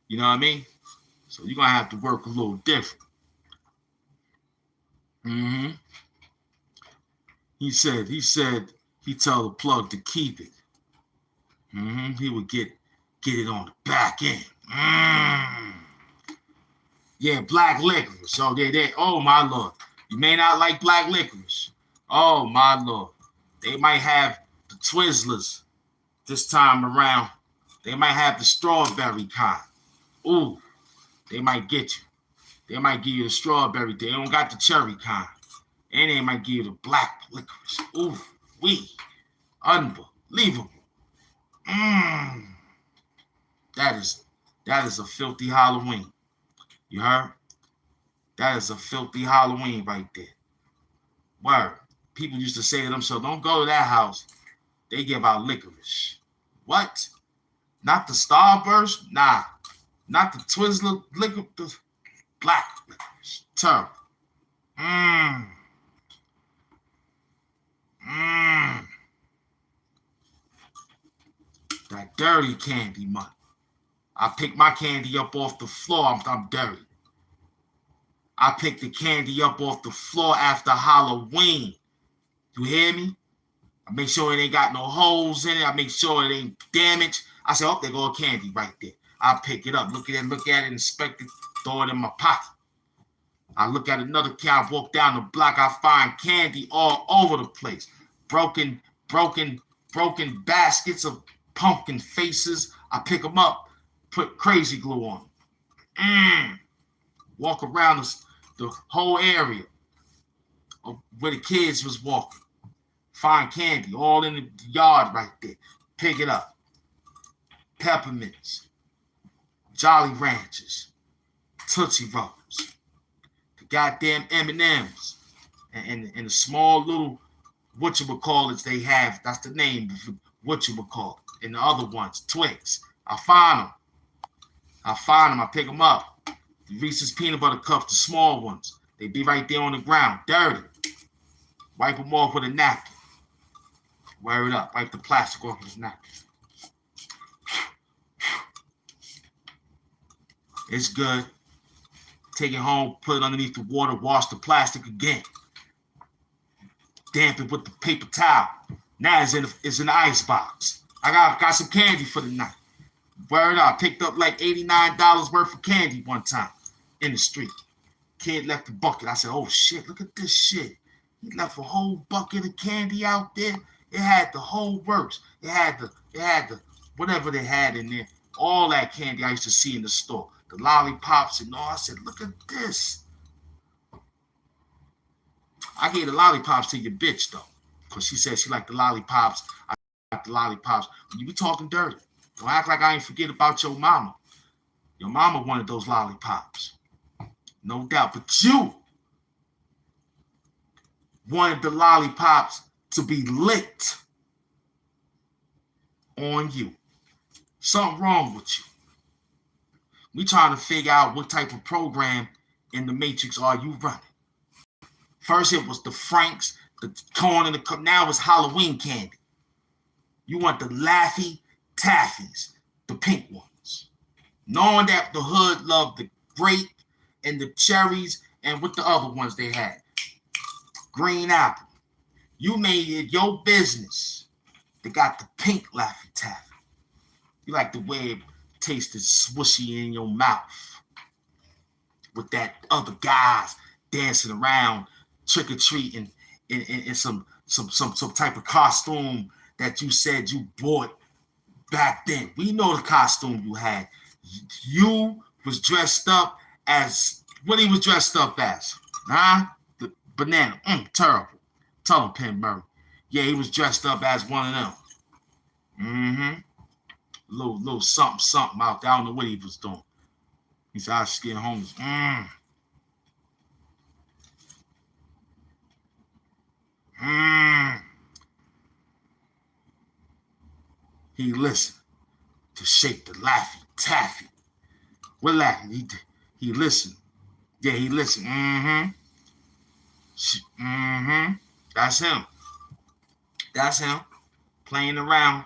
You know what I mean? So you're going to have to work a little different. He said he told the plug to keep it. He would get it on the back end. Yeah, black licorice. So oh my Lord. You may not like black licorice. Oh my Lord. They might have the Twizzlers this time around. They might have the strawberry kind. Ooh, they might get you. They might give you the strawberry. They don't got the cherry kind. And they might give you the black licorice. Ooh, unbelievable. That is a filthy Halloween. You heard? That is a filthy Halloween right there. Word. People used to say to themselves, don't go to that house. They give out licorice. What? Not the Starburst? Nah. Not the Twizzler liquor. The black licorice. Terrible. That dirty candy money. I pick my candy up off the floor. I'm dirty. I pick the candy up off the floor after Halloween. You hear me? I make sure it ain't got no holes in it. I make sure it ain't damaged. I say, oh, there go a candy right there. I pick it up, look at it, inspect it, throw it in my pocket. I look at another can, I walk down the block, I find candy all over the place. Broken baskets of pumpkin faces. I pick them up, put crazy glue on them. Walk around the whole area of where the kids was walking. Find candy all in the yard right there. Pick it up. Peppermints, Jolly Ranchers, Tootsie Rolls, the goddamn M&Ms, and the small little whatchamacallits they have. That's the name, whatchamacallit. and the other ones, Twix. I find them. I pick them up. The Reese's peanut butter cups, the small ones. They be right there on the ground, dirty. Wipe them off with a napkin. Wear it up. Wipe the plastic off with a napkin. It's good. Take it home, put it underneath the water, wash the plastic again. Damp it with the paper towel. Now it's in the ice box. I got some candy for the night. Word up. Picked up like $89 worth of candy one time in the street. Kid left the bucket. I said, oh shit, look at this shit. He left a whole bucket of candy out there. It had the whole works. It had the whatever they had in there. All that candy I used to see in the store. The lollipops and all. I said, look at this. I gave the lollipops to your bitch, though. Because she said she liked the lollipops. I like the lollipops. When you be talking dirty, don't act like I ain't forget about your mama. Your mama wanted those lollipops. No doubt. But you wanted the lollipops to be licked on you. Something wrong with you. We trying to figure out what type of program in the Matrix are you running. First it was the Franks, the corn and the cup. Now it's Halloween candy. You want the Laffy Taffies, the pink ones. Knowing that the hood loved the grape and the cherries and what the other ones they had. Green apple. You made it your business. They got the pink Laffy Taffy. You like the way it tasted swishy in your mouth. With that other guys dancing around, trick-or-treating in some type of costume that you said you bought back then. We know the costume you had. You was dressed up as, what he was dressed up as? Huh? The banana. Terrible. Tell him, Penn Murray. Yeah, he was dressed up as one of them. Mm-hmm. Little something out there. I don't know what he was doing. He said, I was getting homeless. He listened to shake the Laffy Taffy. What Laffy? He listened. Yeah, he listened. That's him. That's him. Playing around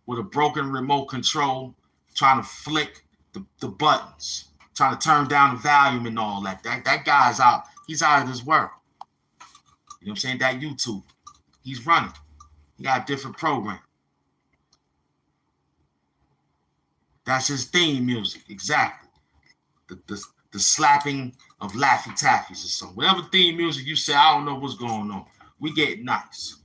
with a broken remote control, trying to flick the buttons, trying to turn down the volume and all that. That guy's out. He's out of this world. You know what I'm saying? That YouTube. He's running. He got a different program. That's his theme music. Exactly. The slapping of Laffy Taffies or something. Whatever theme music you say, I don't know what's going on. We get nice.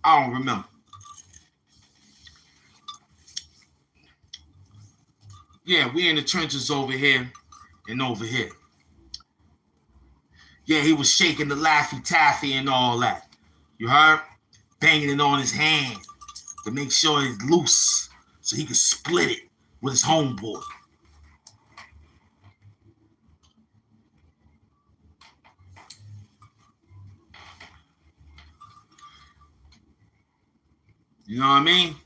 I don't remember. Yeah, we in the trenches over here and over here. Yeah, he was shaking the Laffy Taffy and all that. You heard? Banging it on his hand to make sure it's loose so he could split it with his homeboy. You know what I mean?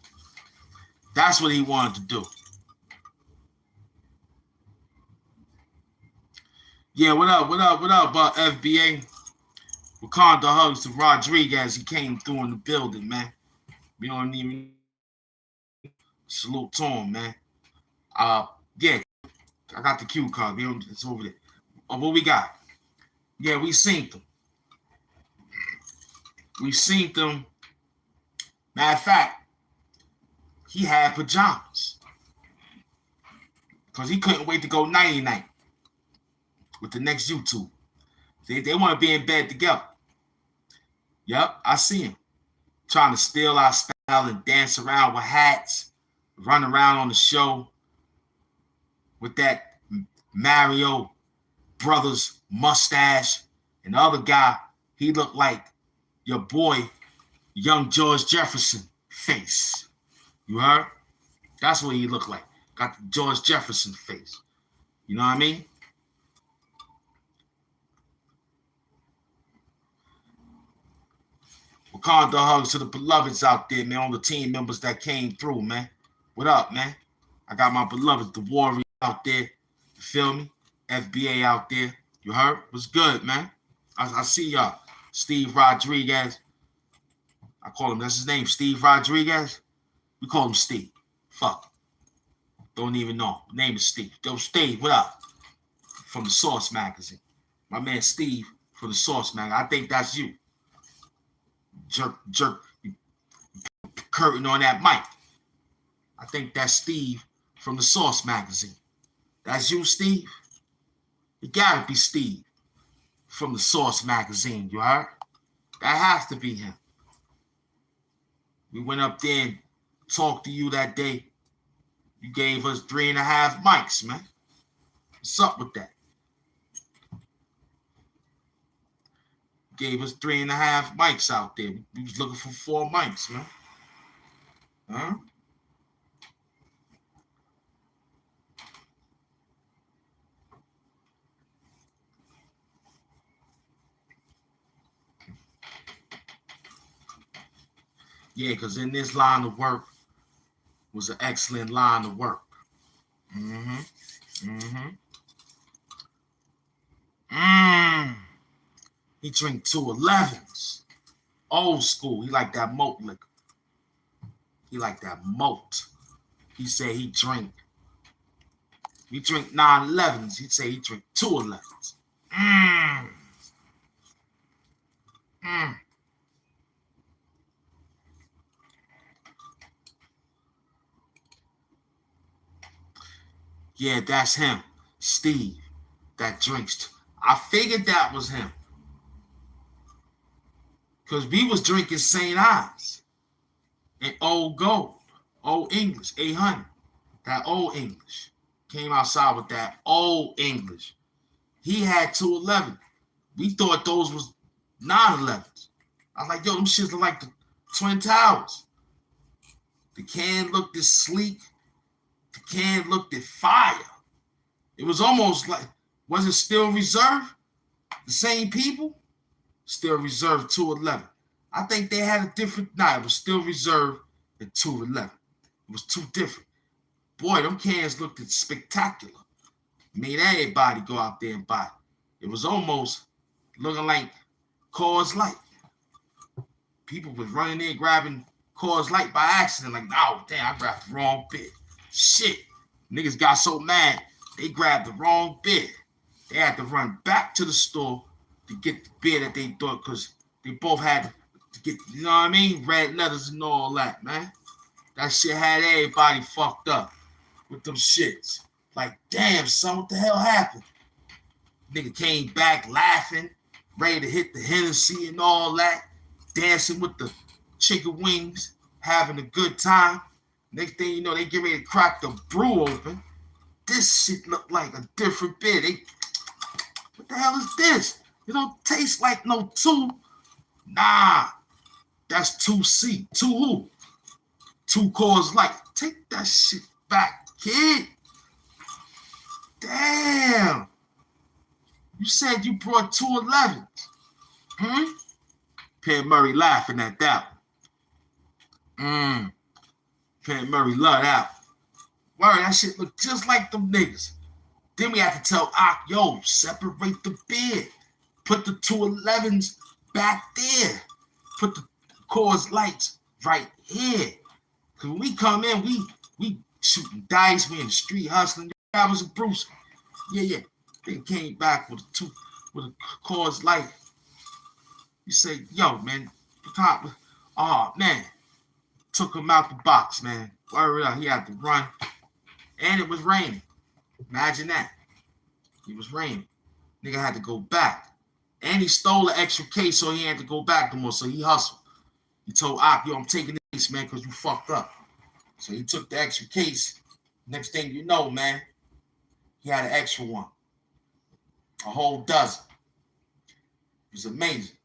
That's what he wanted to do. Yeah, what up, FBA? Wakanda hugs to Rodriguez. He came through in the building, man. We don't even salute to him, man. Yeah, I got the cue card. It's over there. What we got? Yeah, we seen them. We seen them. Matter of fact, he had pajamas. Because he couldn't wait to go nighty-night with the next YouTube. They want to be in bed together. Yep, I see him. Trying to steal our style and dance around with hats, run around on the show with that Mario Brothers mustache. And the other guy, he looked like your boy, young George Jefferson face. You heard? That's what he looked like. Got the George Jefferson face. You know what I mean? Wakanda hugs to the beloveds out there, man. All the team members that came through, man. What up, man? I got my beloveds, the Warriors out there. You feel me? FBA out there. You heard? What's good, man? I see y'all. Steve Rodriguez. I call him, that's his name, Steve Rodriguez. We call him Steve. Fuck. Don't even know. Name is Steve. Yo, Steve, what up? From the Source magazine. My man Steve from the Source magazine. I think that's you. Jerk, curtain on that mic. I think that's Steve from the Source magazine. That's you, Steve? It gotta be Steve from the Source magazine, you heard? That has to be him. We went up there and talked to you that day. You gave us 3.5 mics, man. What's up with that? Gave us 3.5 mics out there. We was looking for 4 mics, man. Huh? Yeah, because in this line of work was an excellent line of work. He drink 211s. Old school. He like that moat liquor. He like that moat. He said he drink 911s. He say he drink 211s. Yeah, that's him. Steve. That drinks. I figured that was him. Because we was drinking St. Ives and Old Gold, Old English, 800. That Old English. Came outside with that Old English. He had 211. We thought those was 911s. I was like, yo, them shits look like the Twin Towers. The can looked as sleek. The can looked at fire. It was almost like, was it Still Reserve? The same people? Still Reserve 211. I think they had a different night. It was Still Reserve and 211. It was two different. Boy, them cans looked spectacular. Made everybody go out there and buy it. It was almost looking like Coors Light. People was running in grabbing Coors Light by accident. Like, oh, damn, I grabbed the wrong bit. Shit. Niggas got so mad, they grabbed the wrong beer. They had to run back to the store to get the beer that they thought, because they both had to get, you know what I mean? Red letters and all that, man. That shit had everybody fucked up with them shits. Like, damn, son, what the hell happened? Nigga came back laughing, ready to hit the Hennessy and all that, dancing with the chicken wings, having a good time. Next thing you know, they get ready to crack the brew open. This shit looked like a different beer. What the hell is this? It don't taste like no 2. Nah, that's 2C. 2 who? 2 Coors Light. Take that shit back, kid. Damn. You said you brought 211s. Pat Murray laughing at that one. Pat Murray love that one. Word, that shit look just like them niggas. Then we had to tell Ock, yo, separate the beer. Put the 211s back there. Put the Coors Lights right here. Cause when we come in, we shooting dice, we in the street hustling. That was a Bruce. Yeah. They came back with a Coors Light. You say, yo, man, oh man. Took him out the box, man. Word up, he had to run. And it was raining. Imagine that. It was raining. Nigga had to go back. And he stole an extra case, so he had to go back no more. So he hustled. He told Ock, yo, I'm taking this, man, because you fucked up. So he took the extra case. Next thing you know, man, he had an extra one. A whole dozen. It was amazing.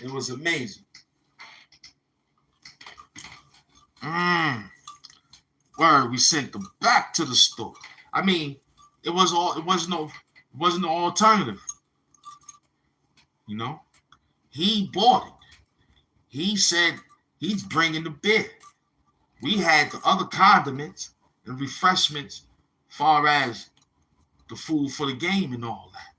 It was amazing. Word, we sent them back to the store. I mean, it wasn't no alternative. You know, he bought it. He said he's bringing the beer. We had the other condiments and refreshments, far as the food for the game and all that.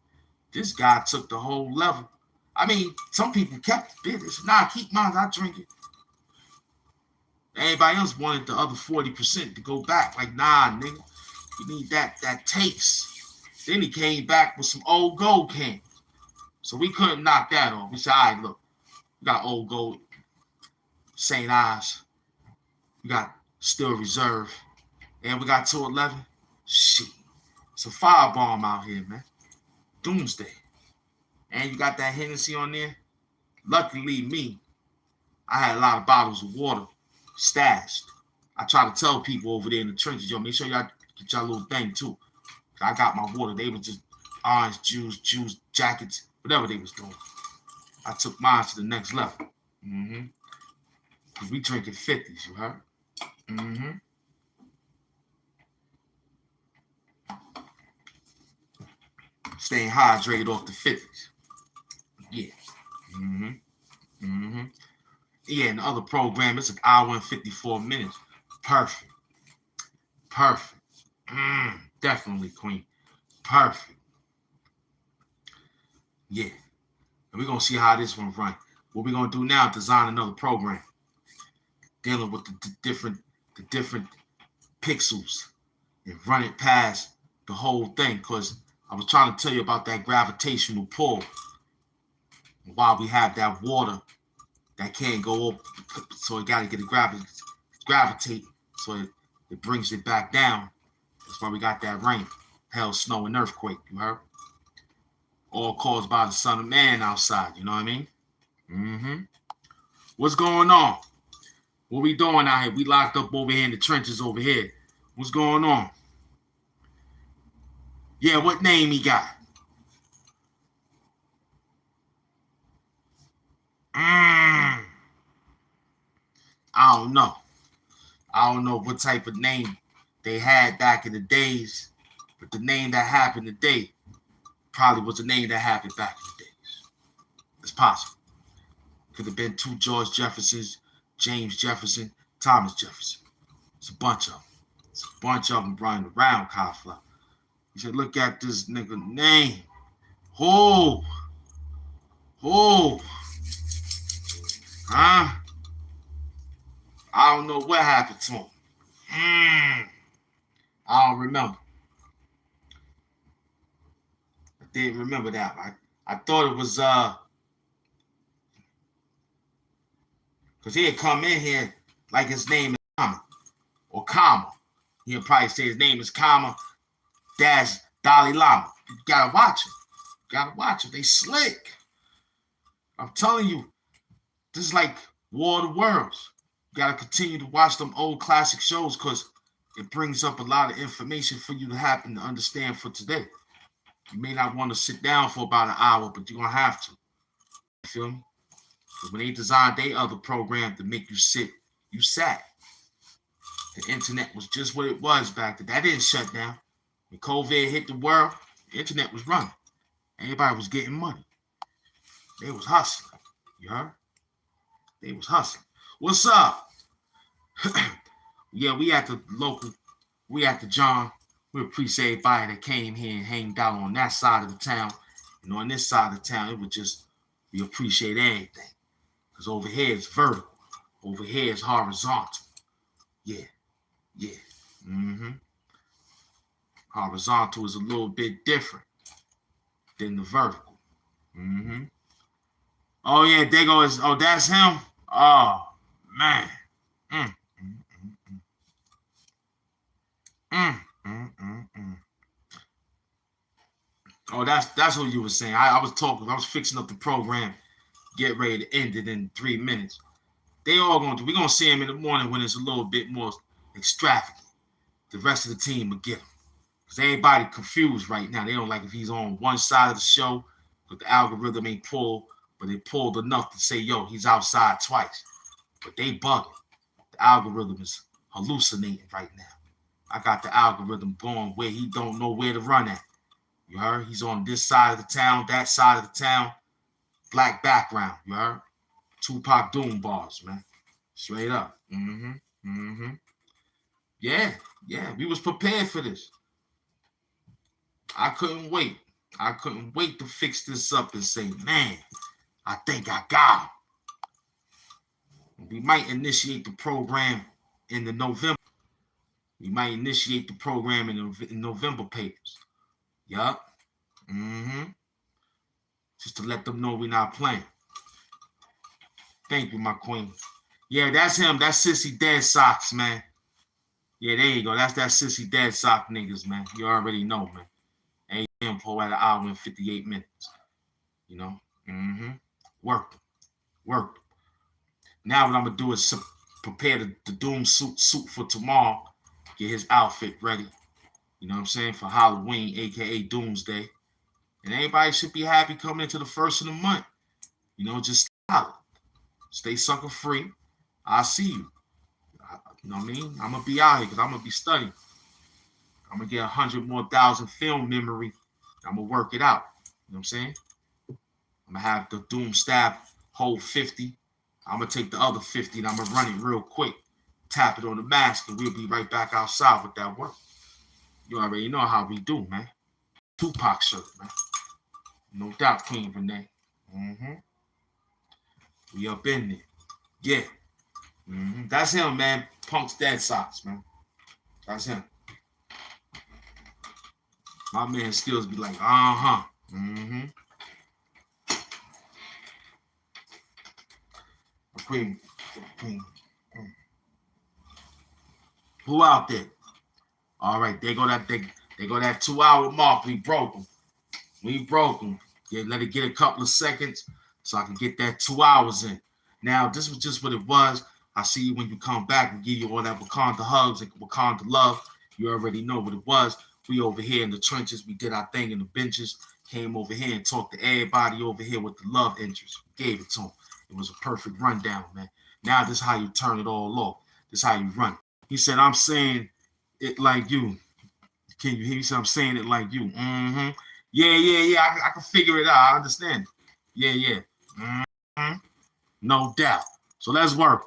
This guy took the whole level. I mean, some people kept the beer. They said, nah, keep mine, I drink it. Everybody else wanted the other 40% to go back. Like, nah, nigga, you need that taste. Then he came back with some old gold cans. So we couldn't knock that off. We said, all right, look, we got old gold, St. Ives. We got Still Reserve. And we got 211. Shit. It's a firebomb out here, man. Doomsday. And you got that Hennessy on there. Luckily, me, I had a lot of bottles of water stashed. I try to tell people over there in the trenches, yo, make sure y'all get y'all little thing too. I got my water. They were just orange juice, jackets, whatever they was doing. I took mine to the next level. Because we drinking 50s, you heard? Staying hydrated off the 50s. Yeah. Yeah, and the other program, it's an hour and 54 minutes. Perfect. Definitely, Queen. Perfect. Yeah. And we're going to see how this one run. What we're going to do now is design another program dealing with the different pixels and run it past the whole thing, because I was trying to tell you about that gravitational pull. While we have that water that can't go up, so it got to get it gravitate, so it brings it back down. That's why we got that rain, hell, snow, and earthquake, you heard? All caused by the Son of Man outside, you know what I mean? What's going on? What we doing out here? We locked up over here in the trenches over here. What's going on? Yeah, what name he got? I don't know. I don't know what type of name they had back in the days, but the name that happened today probably was the name that happened back in the days. It's possible. Could have been two George Jeffersons, James Jefferson, Thomas Jefferson. It's a bunch of them. It's a bunch of them running around, Cauliflower. You said, look at this nigga name. Huh? I don't know what happened to him. I don't remember. I didn't remember that. I thought it was because he had come in here like his name is Kama or Kama. He'll probably say his name is Kama dash Dalai Lama. You gotta watch him. They slick. I'm telling you, this is like War of the Worlds. You gotta continue to watch them old classic shows because it brings up a lot of information for you to happen to understand for today. You may not want to sit down for about an hour, but you're gonna have to. You feel me? Because when they designed their other program to make you sit, you sat. The internet was just what it was back then. That didn't shut down. When COVID hit the world, the internet was running. Everybody was getting money. They was hustling. You heard? They was hustling. What's up? Yeah, we at the John. We appreciate everybody that came here and hanged out on that side of the town. And on this side of the town, it was just, we appreciate everything. Because over here it's vertical. Over here it's horizontal. Yeah. Horizontal is a little bit different than the vertical. Oh yeah, there goes. Oh, that's him. Oh man. Oh, that's what you were saying. I was fixing up the program, get ready to end it in 3 minutes. They all gonna do. We're gonna see him in the morning when it's a little bit more extravagant. The rest of the team will get him. Because everybody confused right now. They don't like if he's on one side of the show, but the algorithm ain't pulled, but they pulled enough to say, yo, he's outside twice. But they bugging. The algorithm is hallucinating right now. I got the algorithm going where he don't know where to run at. You heard? He's on this side of the town, that side of the town. black background, you heard? Tupac Doom bars, man. Straight up. Yeah, we was prepared for this. I couldn't wait. I couldn't wait to fix this up and say, man, I think I got him. We might initiate the program in the November. We might initiate the program in November papers. Yup. Just to let them know we're not playing. Thank you, my queen. Yeah, that's him. That's Sissy Dead Socks, man. Yeah, there you go. That's that Sissy Dead Sock niggas, man. You already know, man. A.M. at an hour and 58 minutes. You know? Worked. Now what I'm going to do is prepare the Doom suit for tomorrow. Get his outfit ready. You know what I'm saying? For Halloween, a.k.a. Doomsday. And everybody should be happy coming into the first of the month. You know, just stay sucker free. I'll see you. You know what I mean? I'm going to be out here because I'm going to be studying. I'm going to get 100,000 more film memory. I'm going to work it out. You know what I'm saying? I'm going to have the Doom staff hold 50. I'm going to take the other 50 and I'm going to run it real quick. Tap it on the mask and we'll be right back outside with that work. You already know how we do, man. Tupac shirt, man. No doubt, Queen Renee. We up in there. Yeah. That's him, man. Punk's Dead Socks, man. That's him. My man skills be like, Queen. Who out there? All right, they go that 2-hour mark. We broke them. Yeah, let it get a couple of seconds so I can get that 2 hours in. Now, this was just what it was. I see you when you come back and give you all that Wakanda hugs and Wakanda love. You already know what it was. We over here in the trenches. We did our thing in the benches. Came over here and talked to everybody over here with the love interest. Gave it to them. It was a perfect rundown, man. Now this is how you turn it all off. This is how you run it. He said, I'm saying it like you. Can you hear me? I'm saying it like you. Yeah. I can figure it out. I understand it. Yeah. No doubt. So let's work.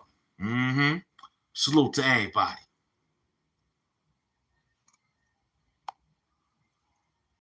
Salute to everybody.